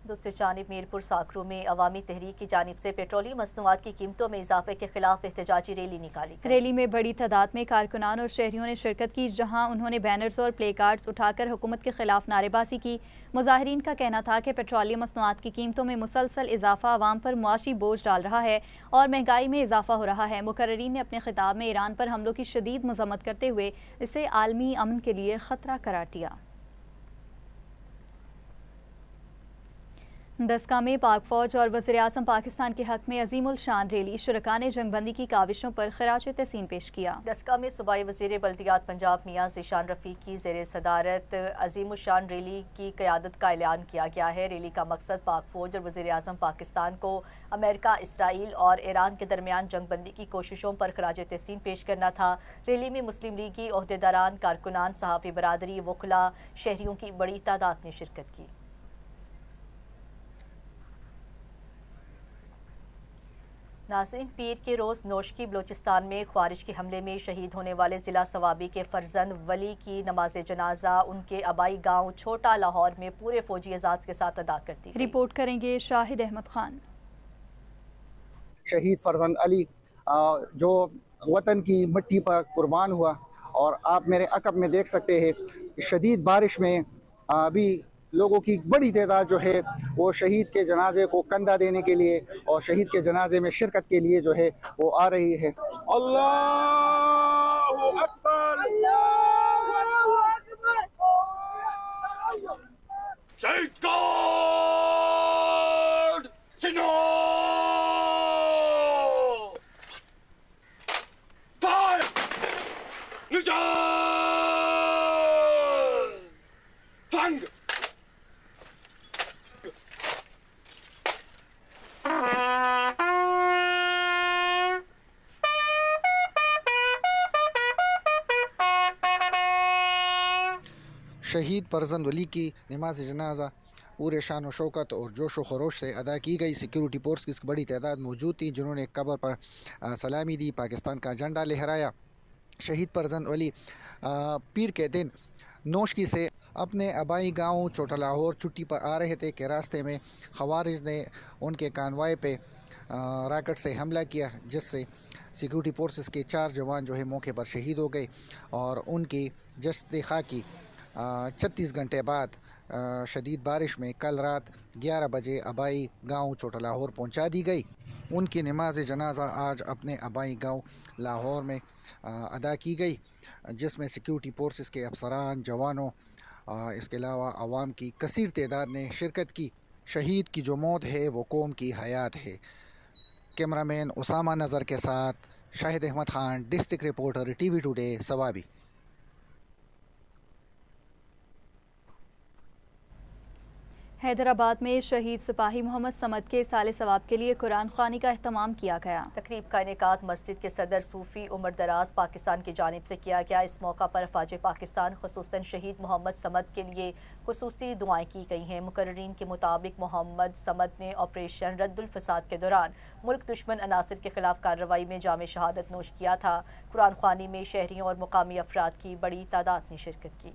दूसरी जानिब मीरपुर साकरू में अवामी तहरीक की जानिब से पेट्रोलियम मसनूआत की कीमतों में इजाफे के खिलाफ एहतजाजी रैली निकाली गई। रैली में बड़ी तादाद में कारकुनान और शहरियों ने शिरकत की, जहां उन्होंने बैनर्स और प्ले कार्ड्स उठाकर हुकूमत के खिलाफ नारेबाजी की। मुजाहिरीन का कहना था कि पेट्रोलियम मसनूआत की कीमतों में मुसलसल इजाफा अवाम पर मुआशी बोझ डाल रहा है और महंगाई में इजाफा हो रहा है। मुकर्रीन ने अपने खिताब में ईरान पर हमलों की शदीद मजम्मत करते हुए इसे आलमी अमन के लिए खतरा करार दिया। दस्का में पाक फौज और वज़ीर-ए-आज़म पाकिस्तान के हक में अजीमुल शान रैली, शुरका ने जंगबंदी की काविशों पर खिराज तहसीन पेश किया। दस्का में सूबाई वज़ीर बल्दियात पंजाब मियां ज़ीशान रफ़ीक की ज़ेर सदारत अजीमुल शान रैली की क़यादत का ऐलान किया गया है। रैली का मकसद पाक फौज और वज़ीर-ए-आज़म पाकिस्तान को अमेरिका, इसराइल और ईरान के दरमियान जंगबंदी की कोशिशों पर खिराज तहसीन पेश करना था। रैली में मुस्लिम लीगी ओहदेदारान, कारकुनान, सहाफ़ी बरादरी, वकला, शहरियों की बड़ी तादाद ने शिरकत की। नाज़रीन, पीर के रोज़ नोशकी बलूचिस्तान में ख्वारिज के हमले में शहीद होने वाले ज़िला सवाबी के फर्जंद वली की नमाज जनाजा उनके आबाई गांव छोटा लाहौर में पूरे फौजी एजाज के साथ अदा करती गई। रिपोर्ट करेंगे शाहिद अहमद खान। शहीद फर्जंद अली जो वतन की मिट्टी पर कुर्बान हुआ, और आप मेरे अकब में देख सकते हैं शदीद बारिश में अभी लोगों की बड़ी तादाद जो है वो शहीद के जनाजे को कंधा देने के लिए और शहीद के जनाजे में शिरकत के लिए जो है वो आ रही है। अल्लाहु अकबर, अल्लाहु अकबर। शहीद गार्ड सिनो फायर निजात फंग शहीद फर्जंद वली की नमाज जनाजा पूरे शान व शौकत और जोश व खरोश से अदा की गई। सिक्योरिटी फोर्स की बड़ी तादाद मौजूद थी जिन्होंने कब्र पर सलामी दी, पाकिस्तान का झंडा लहराया। शहीद फर्जंद वली पीर के दिन नोशकी से अपने आबाई गांव छोटा लाहौर छुट्टी पर आ रहे थे कि रास्ते में ख़वारिज ने उनके कानवाई पे रॉकेट से हमला किया, जिससे सिक्योरिटी फोर्सेस के 4 जवान जो है मौके पर शहीद हो गए और उनकी जस्ते खाकी 36 घंटे बाद शदीद बारिश में कल रात 11 बजे आबाई गांव छोटा लाहौर पहुंचा दी गई। उनकी नमाज जनाजा आज अपने आबाई गांव लाहौर में अदा की गई, जिसमें सिक्योरिटी फोर्सेस के अफसरान, जवानों, इसके अलावा आवाम की कसीर तादाद ने शिरकत की। शहीद की जो मौत है वो कौम की हयात है। कैमरामैन उसामा नज़र के साथ Shahid Ahmed Khan, district reporter TV today Swabi. Hyderabad में शहीद सिपाही मोहम्मद समद के साले सवाब के लिए कुरान ख्वानी का एहतमाम किया गया। तकरीब का इनेकाद मस्जिद के सदर सूफी उमर दराज पाकिस्तान की जानिब से किया गया। इस मौका पर अफवाज पाकिस्तान खुसूसन शहीद मोहम्मद समद के लिए खुसूसी दुआएं की गई हैं। मुकर्रीरीन के मुताबिक मोहम्मद समद ने ऑपरेशन रद्दुल फसाद के दौरान मुल्क दुश्मन अनासर के खिलाफ कार्रवाई में जामे शहादत नोश किया था। कुरान ख्वानी में शहरियों और मुकामी अफराद की बड़ी तादाद ने शिरकत की।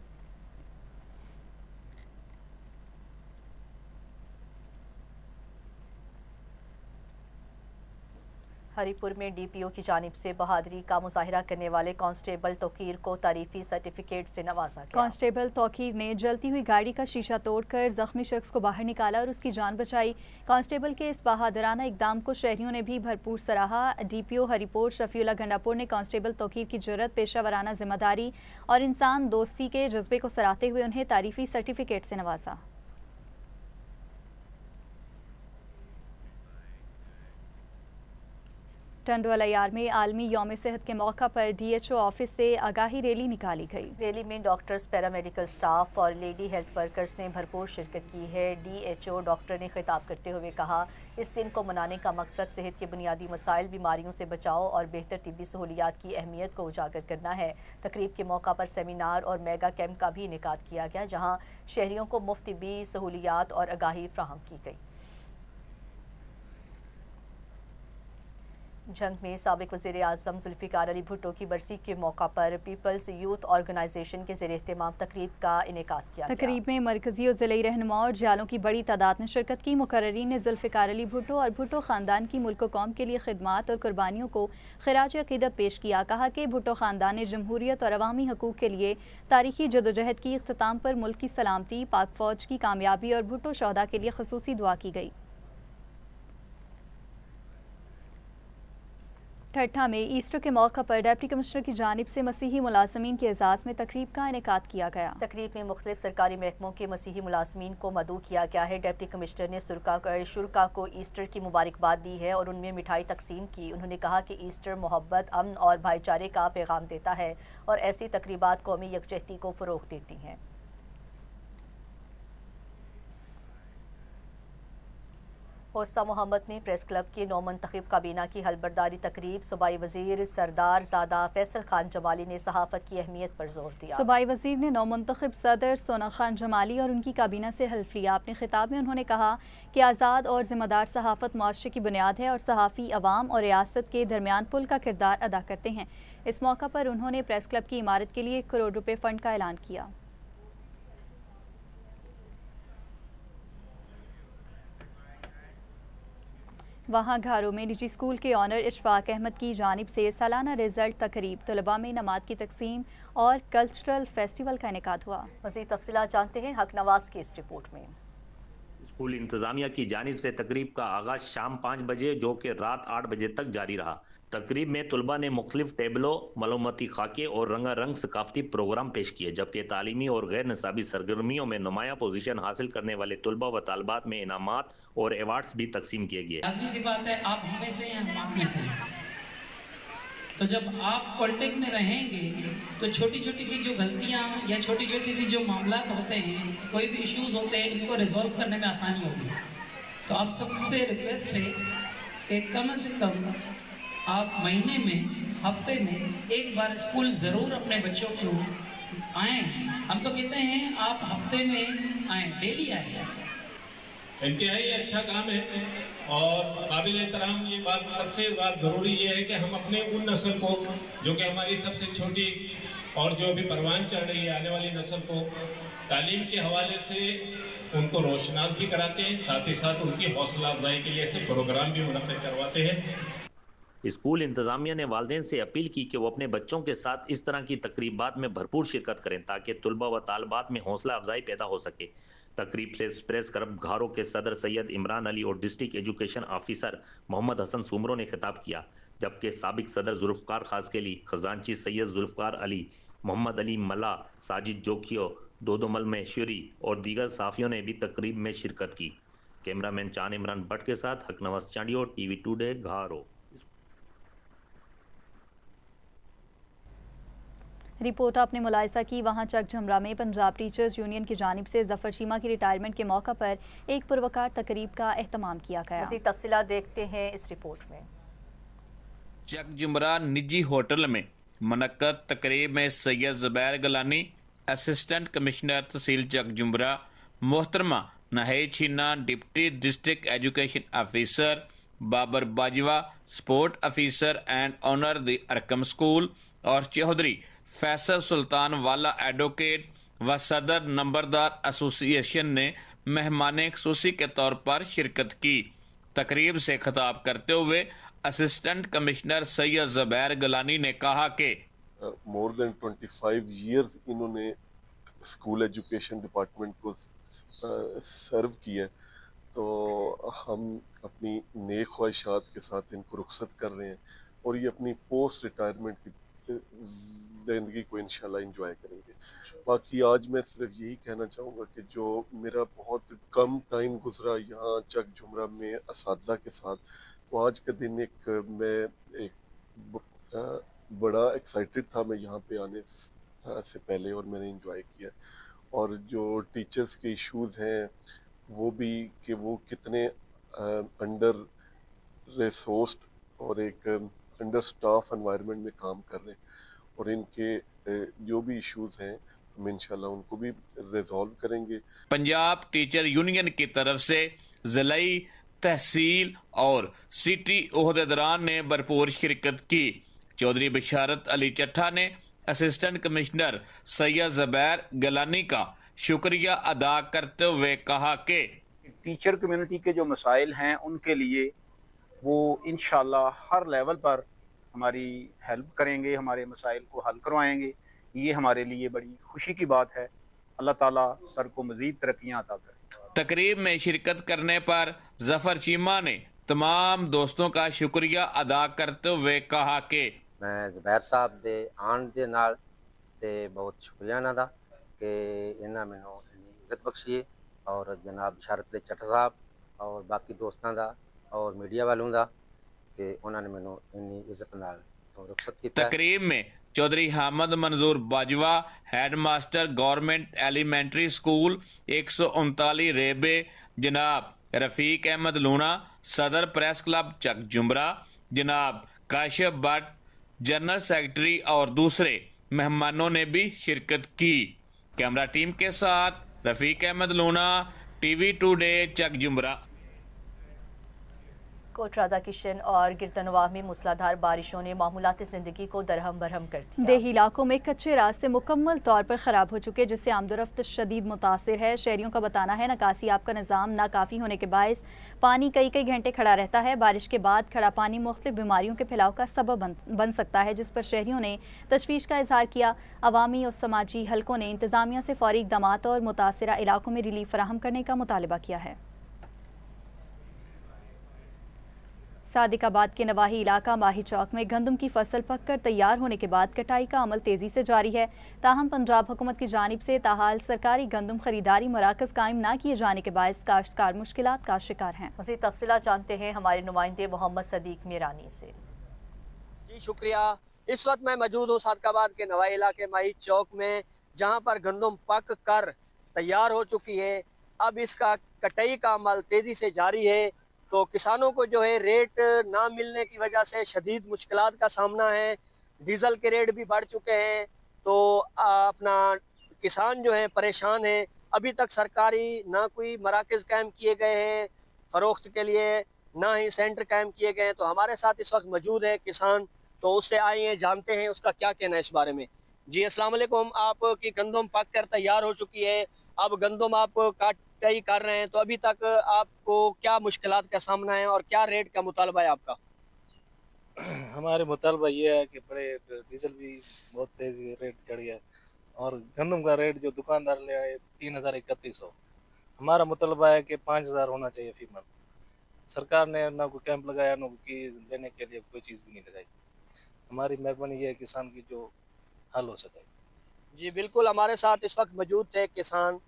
हरीपुर में DPO की जानिब से बहादुरी का मुजाहिरा करने वाले कांस्टेबल तौकीर को तारीफी सर्टिफिकेट से नवाजा गया। कांस्टेबल तौकीर ने जलती हुई गाड़ी का शीशा तोड़कर जख्मी शख्स को बाहर निकाला और उसकी जान बचाई। कांस्टेबल के इस बहादुराना इकदाम को शहरियों ने भी भरपूर सराहा। DPO हरीपुर शफीउल्लाह गंडापुर ने कांस्टेबल तौकीर की जुर्रत, पेशावराना जिम्मेदारी और इंसान दोस्ती के जज्बे को सराहते हुए उन्हें तारीफी सर्टिफिकेट से नवाजा। टंडवाला यार में आलमी यौम सेहत के मौका पर DHO ऑफिस से आगाही रैली निकाली गई। रैली में डॉक्टर्स, पैरामेडिकल स्टाफ और लेडी हेल्थ वर्कर्स ने भरपूर शिरकत की है। DHO डॉक्टर ने खिताब करते हुए कहा, इस दिन को मनाने का मकसद सेहत के बुनियादी मसाइल, बीमारियों से बचाव और बेहतर तिब्बी सहूलियात की अहमियत को उजागर करना है। तकरीब के मौका पर सेमिनार और मेगा कैंप का भी इनेकाद किया गया, जहाँ शहरियों को मुफ्त तिब्बी सहूलियात और आगाही फ्राहम की गई। जंग में साबिक वज़ीर आज़म जुल्फ़िकार अली भुट्टो की बरसी के मौका पर पीपल्स यूथ ऑर्गेनाइजेशन के ज़ेर एहतमाम तकरीब का इनेकाद किया गया। तकरीब में मरकजी और ज़िले रहनुमा और जालों की बड़ी तादाद ने शिरकत की। मुकर्रीरीन ने जुल्फ़िकार अली भुट्टो और भुट्टो ख़ानदान की मुल्क कौम के लिए खिदमात और कुर्बानियों को खिराज अक़ीदत पेश किया। कहा कि भुट्टो ख़ानदान ने जमहूरियत और अवामी हकूक़ के लिए तारीखी जदोजहद की। इख्तिताम पर मुल्क की सलामती, पाक फ़ौज की कामयाबी और भुट्टो शहदा के लिए ख़ुसूसी दुआ की गई। ठट्ठा में ईस्टर के मौका पर डिप्टी कमिश्नर की जानिब से मसीही मुलाजमीन के एजाज़ में तकरीब का इनेकाद किया गया। तकरीब में मुख्तलिफ सरकारी महकमों के मसीही मुलाजमीन को मदऊ किया गया है। डिप्टी कमिश्नर ने शुरका को ईस्टर की मुबारकबाद दी है और उनमें मिठाई तकसीम की। उन्होंने कहा कि ईस्टर मोहब्बत, अमन और भाईचारे का पैगाम देता है और ऐसी तकरीबात कौमी यकजहती को फ़रोग़ देती हैं। होस्ता मोहम्मद में प्रेस क्लब की नौमंतखब काबीना की हलबरदारी तकरीब सूबाई वजीर सरदार ज़ादा फैसल खान जमाली ने सहाफ़त की अहमियत पर जोर दिया। सूबाई वजीर ने नौमंतखब सदर सोना खान जमाली और उनकी काबीना से हल्फ लिया। अपने खिताब में उन्होंने कहा कि आज़ाद और ज़िम्मेदार सहाफ़त मुआशरे की बुनियाद है और सहाफ़ी अवाम और रियासत के दरमियान पुल का किरदार अदा करते हैं। इस मौका पर उन्होंने प्रेस क्लब की इमारत के लिए 1 करोड़ रुपए फंड का ऐलान किया। वहाँ घारों में निजी स्कूल के ऑनर इशफाक अहमद की जानिब से सालाना रिजल्ट तकरीब, तलबा में नमाज की तकसीम और कल्चरल फेस्टिवल का इनेकाद हुआ। मज़ीद तफसीलात जानते हैं हक नवाज की इस रिपोर्ट में। स्कूल इंतजामिया की जानिब से तकरीब का आगाज शाम 5 बजे जो कि रात 8 बजे तक जारी रहा। तकरीब में तलबा ने मुख्तलिफ टेबलों, मालूमाती खाके और रंगारंग सकाफती प्रोग्राम पेश किए, जबकि तालीमी और गैर निसाबी सरगर्मियों में नुमाया पोजीशन हासिल करने वाले तलबा व तालबात में इनामात और एवार्ड्स भी तकसीम किए गए। लाज़मी सी बात है, आप हमें से हैं, हम आप में से हैं। तो जब आप पॉलिटिक में रहेंगे तो छोटी छोटी सी जो गलतियाँ या छोटी छोटी सी जो मामला होते हैं, कोई भी इश्यूज होते हैं, इनको रिजॉल्व करने में आसानी होगी। तो आप सबसे रिक्वेस्ट है कि कम से कम आप महीने में, हफ्ते में एक बार स्कूल ज़रूर अपने बच्चों को आएँ। हम तो कहते हैं आप हफ्ते में आएँ, डेली आएँ। इंतहाई अच्छा काम है और काबिल एहतराम ये बात सबसे ज़रूरी ये है कि हम अपने उन नस्ल को जो कि हमारी सबसे छोटी और जो अभी परवान चढ़ रही है आने वाली नस्ल को तालीम के हवाले से उनको रोशनास भी कराते हैं, साथ ही साथ उनकी हौसला अफजाई के लिए ऐसे प्रोग्राम भी मुनक्किद करवाते हैं। स्कूल इंतजामिया ने वालिदैन से अपील की कि वो अपने बच्चों के साथ इस तरह की तकरीबात में भरपूर शिरकत करें ताकि तलबा व तालबात में हौसला अफजाई पैदा हो सके। तकरीब से प्रेस क्लब घारों के सदर सैयद इमरान अली और district education officer Mohammad Hassan Soomro ने खिताब किया, जबकि साबिक सदर जुल्फ़कार खासकेली, खजानची सैयद जुल्फ़कार अली, मोहम्मद अली मल्ला, साजिद जोखियो, दोदोमल महेश्वरी और दीगर साफियों ने भी तकरीब में शिरकत की। कैमरामैन चान इमरान भट्ट के साथ हक नवाज चांडियो, TV टुडे, घारो। रिपोर्ट आपने मुलाहिजा की। वहाँ चक झमरा में पंजाब टीचर्स यूनियन की जानिब से जफर चीमा की रिटायरमेंट के मौका पर एक पुरवकार तकरीब का एहतमाम किया गया। मज़ीद तफसीलात देखते हैं इस रिपोर्ट में। चक झमरा निजी होटल में मुनक्कद तकरीब में सैयद ज़ुबैर गलानी, असिस्टेंट कमिश्नर तहसील चक झमरा, मोहतरमा Nahe Chheena, deputy district education officer Babar Bajwa, sport officer and owner द अरकम स्कूल और चौधरी फैसल सुल्तान वाला एडवोकेट व सदर नंबरदार एसोसिएशन ने मेहमान खुसूसी के तौर पर शिरकत की। तकरीब से खिताब करते हुए असिस्टेंट कमिश्नर सैयद ज़ुबैर गलानी ने कहा कि मोर देन 25 इयर्स इन्होंने स्कूल एजुकेशन डिपार्टमेंट को सर्व किया, तो हम अपनी नेक ख्वाहिशात के साथ इनको रुखसत कर रहे हैं और ये अपनी पोस्ट रिटायरमेंट की ज़िंदगी को इंशाल्लाह एंजॉय करेंगे। बाकी आज मैं सिर्फ यही कहना चाहूँगा कि जो मेरा बहुत कम टाइम गुजरा यहाँ चक झुमरा में असातिज़ा के साथ, तो आज का दिन मैं बड़ा एक्साइटेड था मैं यहाँ पे आने से पहले और मैंने एंजॉय किया। और जो टीचर्स के इश्यूज़ हैं वो भी कि वो कितने अंडर रिसोर्स्ड और एक अंडर स्टाफ एनवायरनमेंट में काम कर रहे हैं और इनके जो भी इश्यूज हैं हम इंशाल्लाह उनको भी रिजॉल्व करेंगे। पंजाब टीचर यूनियन की तरफ से ज़िलाई, तहसील और सिटी ओहदेदारान ने भरपूर शिरकत की। चौधरी बिशारत अली चट्ठा ने असिस्टेंट कमिश्नर सैयद ज़ुबैर गलानी का शुक्रिया अदा करते हुए कहा कि टीचर कम्युनिटी के जो मसाइल हैं उनके लिए वो इंशाल्लाह हर लेवल पर हमारी हेल्प करेंगे, हमारे मसाइल को हल करवाएंगे। ये हमारे लिए बड़ी खुशी की बात है। अल्लाह ताला सर को मज़ीद तरक्कियाँ अता करे। तकरीब में शिरकत करने पर जफर चीमा ने तमाम दोस्तों का शुक्रिया अदा करते हुए कहा कि मैं ज़ुबैर साहब दे आन दे नाल ते बहुत शुक्रिया इन्हां दा कि इन्हां मैनूं इन्नी इज्जत बख्शी है और जनाब बिशारत अली चट्ठा साहब और बाकी दोस्तों का और मीडिया वालों का कि उन्होंने मैनूं इन्नी इज्जत नाल रुखसत कीता। तकरीब में Chaudhry Hamid Manzoor Bajwa, head master government elementary school 139 RB, जनाब रफ़ीक अहमद लूना, सदर प्रेस क्लब चक जुमरा, जनाब काशिफ भट्ट, जनरल सेक्रेटरी और दूसरे मेहमानों ने भी शिरकत की। कैमरा टीम के साथ रफ़ीक अहमद लूना, TV टुडे चक जुमरा। कोट राधा किशन और गिरतनवा में मूसलाधार बारिशों ने मामूलाती जिंदगी को दरहम बरहम कर दिया। देही इलाकों में कच्चे रास्ते मुकम्मल तौर पर ख़राब हो चुके, जिससे आमदोरफ्त शदीद मुतासिर है। शहरियों का बताना है निकासी आप का निज़ाम नाकाफ़ी होने के बायस पानी कई घंटे खड़ा रहता है। बारिश के बाद खड़ा पानी मुख्तलिफ बीमारियों के फैलाव का सबब बन सकता है, जिस पर शहरियों ने तशवीश का इजहार किया। अवामी और समाजी हलकों ने इंतज़ामिया से फौरी इक़दामात और मुतासिरा इलाकों में रिलीफ फराहम करने का मुतालबा किया है। सादिकाबाद के नवाही इलाका माही चौक में गंदम की फसल पक कर तैयार होने के बाद कटाई का अमल तेजी से जारी है। ताहम पंजाब हुकूमत की जानिब से ताहाल सरकारी गंदम खरीदारी मराकज कायम न किए जाने के बायस काश्तकार मुश्किलात का शिकार हैं। मज़ीद तफसीलात जानते हैं हमारे नुमाइंदे मोहम्मद सदीक मीरानी से। जी शुक्रिया। इस वक्त मैं मौजूद हूँ सादिकाबाद के नवाही इलाके माही चौक में, जहाँ पर गंदम पक कर तैयार हो चुकी है। अब इसका कटाई का अमल तेजी से जारी है। तो किसानों को जो है रेट ना मिलने की वजह से शदीद मुश्किलात का सामना है। डीज़ल के रेट भी बढ़ चुके हैं, तो अपना किसान जो है परेशान है। अभी तक सरकारी ना कोई मराकज़ कायम किए गए हैं फ़रोख्त के लिए, ना ही सेंटर कायम किए गए हैं। तो हमारे साथ इस वक्त मौजूद है किसान, तो उससे आए हैं जानते हैं उसका क्या कहना है इस बारे में। जी अस्सलाम वालेकुम। आपकी गंदम पक कर तैयार हो चुकी है, अब गंदम आप कटाई कर रहे हैं, तो अभी तक आपको क्या मुश्किलात का सामना है और क्या रेट का मुतालबा है आपका? हमारे मुतालबा ये है कि बड़े डीजल भी बहुत तेज़ रेट चढ़ गया है और गंदम का रेट जो दुकानदार ले आए 3,031। हमारा मुतालबा है कि 5,000 होना चाहिए फी मन। सरकार ने ना कोई कैंप लगाया, ना कोई लेने के लिए कोई चीज़ भी नहीं लगाई। हमारी मेहरबानी ये है किसान की जो हल हो सके। जी बिल्कुल, हमारे साथ इस वक्त मौजूद थे किसान।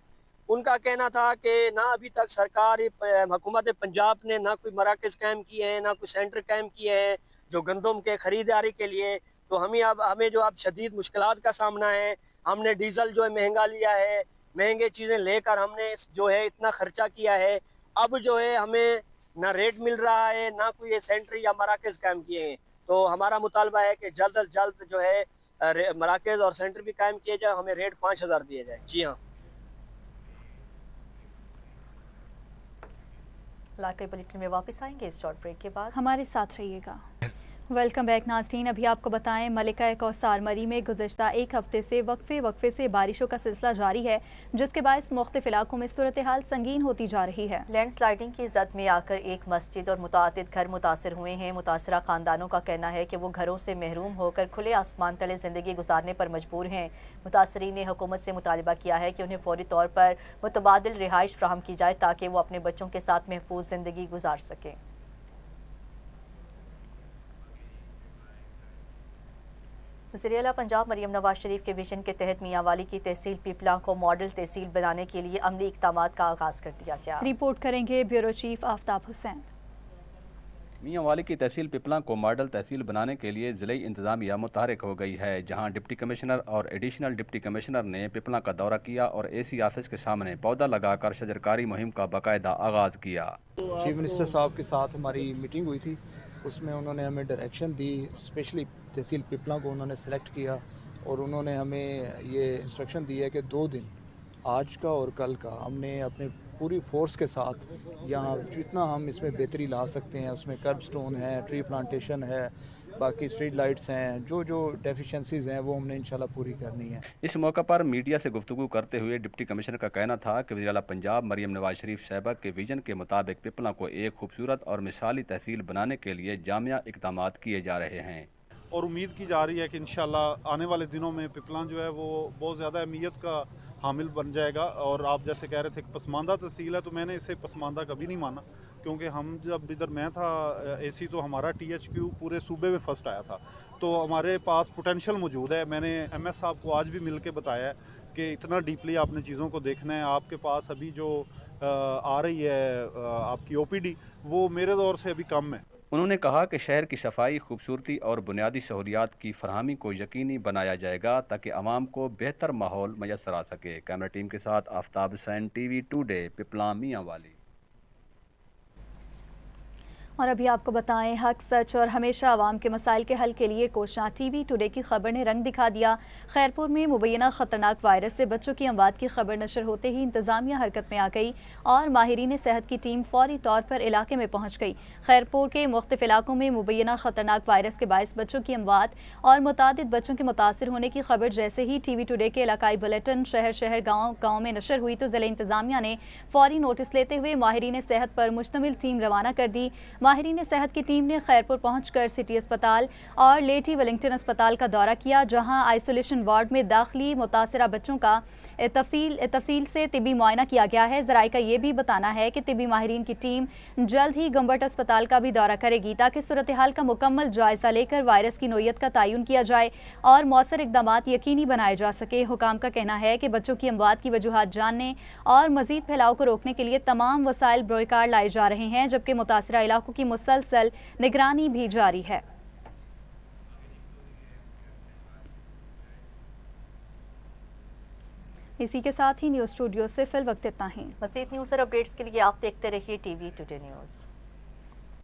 उनका कहना था कि ना अभी तक सरकारी हुकूमत पंजाब ने ना कोई मराकज़ कायम किए हैं, ना कोई सेंटर कायम किए हैं जो गंदम के ख़रीदारी के लिए। तो हमें जो अब शदीद मुश्किलात का सामना है। हमने डीज़ल जो है महंगा लिया है, महंगे चीज़ें लेकर हमने जो है इतना ख़र्चा किया है। अब जो है हमें ना रेट मिल रहा है, ना कोई सेंटर या मराकज़ कायम किए हैं। तो हमारा मुतालबा है कि जल्द अज जल्द जो है मराकज़ और सेंटर भी कायम किए जाए, हमें रेट 5,000 दिए जाए। जी हाँ। इलाके बुलेटिन में वापस आएंगे इस शॉर्ट ब्रेक के बाद, हमारे साथ रहिएगा। वेलकम बैक नाज़रीन। अभी आपको बताएं मलिका कौसार मरी में गुज़श्ता एक हफ्ते से वक्फे से बारिशों का सिलसिला जारी है, जिसके बायस मुख्तलिफ इलाकों में सूरत हाल संगीन होती जा रही है। लैंड स्लाइडिंग की जद में आकर एक मस्जिद और मुतादिद घर मुतासर हुए हैं। मुतासरा खानदानों का कहना है कि वो घरों से महरूम होकर खुले आसमान तले ज़िंदगी गुजारने पर मजबूर हैं। मुतासरीन ने हुकूमत से मुतालबा किया है कि उन्हें फौरी तौर पर मुतबादिल रिहाइश फ्राहम की जाए ताकि वो अपने बच्चों के साथ महफूज ज़िंदगी गुजार सकें। वज़ीर आला पंजाब मरियम नवाज शरीफ के विजन के तहत मियांवाली की तहसील पिपला को मॉडल तहसील बनाने के लिए अमली इक़दामात का आगाज़ कर दिया गया। रिपोर्ट करेंगे ब्यूरो चीफ आफ्ताब हुसैन। मियांवाली की तहसील पिपला को मॉडल तहसील बनाने के लिए ज़िले इंतज़ामिया मुतहरिक हो गई है, जहां डिप्टी कमिश्नर और एडिशनल डिप्टी कमिश्नर ने पिपला का दौरा किया और AC ऑफिस के सामने पौधा लगाकर शजरकारी मुहिम का बाकायदा आगाज़ किया। चीफ मिनिस्टर साहब के साथ हमारी मीटिंग हुई थी, उसमें उन्होंने हमें डायरेक्शन दी। स्पेशली तहसील पिपला को उन्होंने सेलेक्ट किया और उन्होंने हमें ये इंस्ट्रक्शन दी है कि 2 दिन, आज का और कल का, हमने अपने पूरी फोर्स के साथ यहाँ जितना हम इसमें बेहतरी ला सकते हैं, उसमें कर्ब स्टोन है, ट्री प्लांटेशन है, बाकी स्ट्रीट लाइट्स हैं, जो डेफिशिएंसीज हैं वो हमने इंशाल्लाह पूरी करनी है। इस मौका पर मीडिया से गुफ्तगू करते हुए डिप्टी कमिश्नर का कहना था कि वज़ीर आला पंजाब मरियम नवाज शरीफ साहिबा के विजन के मुताबिक पिपला को एक खूबसूरत और मिसाली तहसील बनाने के लिए जामिया इक़दामात किए जा रहे हैं और उम्मीद की जा रही है कि इंशाल्लाह आने वाले दिनों में पिपला जो है वो बहुत ज़्यादा अहमियत का हामिल बन जाएगा। और आप जैसे कह रहे थे कि पसमानदा तहसील है, तो मैंने इसे पसमानदा कभी नहीं माना, क्योंकि हम जब इधर मैं था AC तो हमारा THQ पूरे सूबे में फर्स्ट आया था, तो हमारे पास पोटेंशियल मौजूद है। मैंने MS साहब को आज भी मिल के बताया है कि इतना डीपली आपने चीज़ों को देखना है। आपके पास अभी जो आ रही है आपकी OPD, वो मेरे दौर से अभी कम है। उन्होंने कहा कि शहर की सफाई, खूबसूरती और बुनियादी सहूलियात की फरहमी को यकीनी बनाया जाएगा ताकि आवाम को बेहतर माहौल मैसर आ सके। कैमरा टीम के साथ आफ्ताब हुसैन, TV टुडे, पिपला मियांवाली। और अभी आपको बताएं, हक सच और हमेशा आवाम के मसाइल के हल के लिए कोशिशां। टीवी टुडे की खबर ने रंग दिखा दिया। खैरपुर में मुबैना खतरनाक वायरस से बच्चों की अमवात की खबर नशर होते ही इंतजामिया हरकत में आ गई और माहिरीन सेहत की टीम फौरी तौर पर इलाके में पहुंच गई। खैरपुर के मुख्तलिफ इलाकों में मुबैना खतरनाक वायरस के बायस बच्चों की अमवात और मुतादिद बच्चों के मुतासर होने की खबर जैसे ही टीवी टुडे के इलाकाई बुलेटिन शहर शहर गाँव गाँव में नशर हुई तो जिला इंतजामिया ने फौरी नोटिस लेते हुए माहिरीन सेहत पर मुश्तमिल टीम रवाना कर दी। माहिरीन सेहत की टीम ने खैरपुर पहुंचकर सिटी अस्पताल और लेडी वेलिंगटन अस्पताल का दौरा किया, जहां आइसोलेशन वार्ड में दाखिली मुतासरा बच्चों का तफसील से तिबी मुआयना किया गया है। जराए का ये भी बताना है कि तिबी माहिरीन की टीम जल्द ही गंबट अस्पताल का भी दौरा करेगी ताकि सूरत हाल का मुकम्मल जायजा लेकर वायरस की नोयत का तयन किया जाए और मौसर इकदामात यकीनी बनाए जा सके। हुकाम का कहना है कि बच्चों की अमवात की वजूहात जानने और मजीद फैलाव को रोकने के लिए तमाम वसाइल बरोकार लाए जा रहे हैं, जबकि मुतासरा इलाकों की मुसलसल निगरानी भी जारी है। इसी के साथ ही न्यूज़ स्टूडियो से फिल वक्त इतना ही। मज़ीद न्यूज़ और अपडेट्स के लिए आप देखते रहिए टीवी टुडे न्यूज़।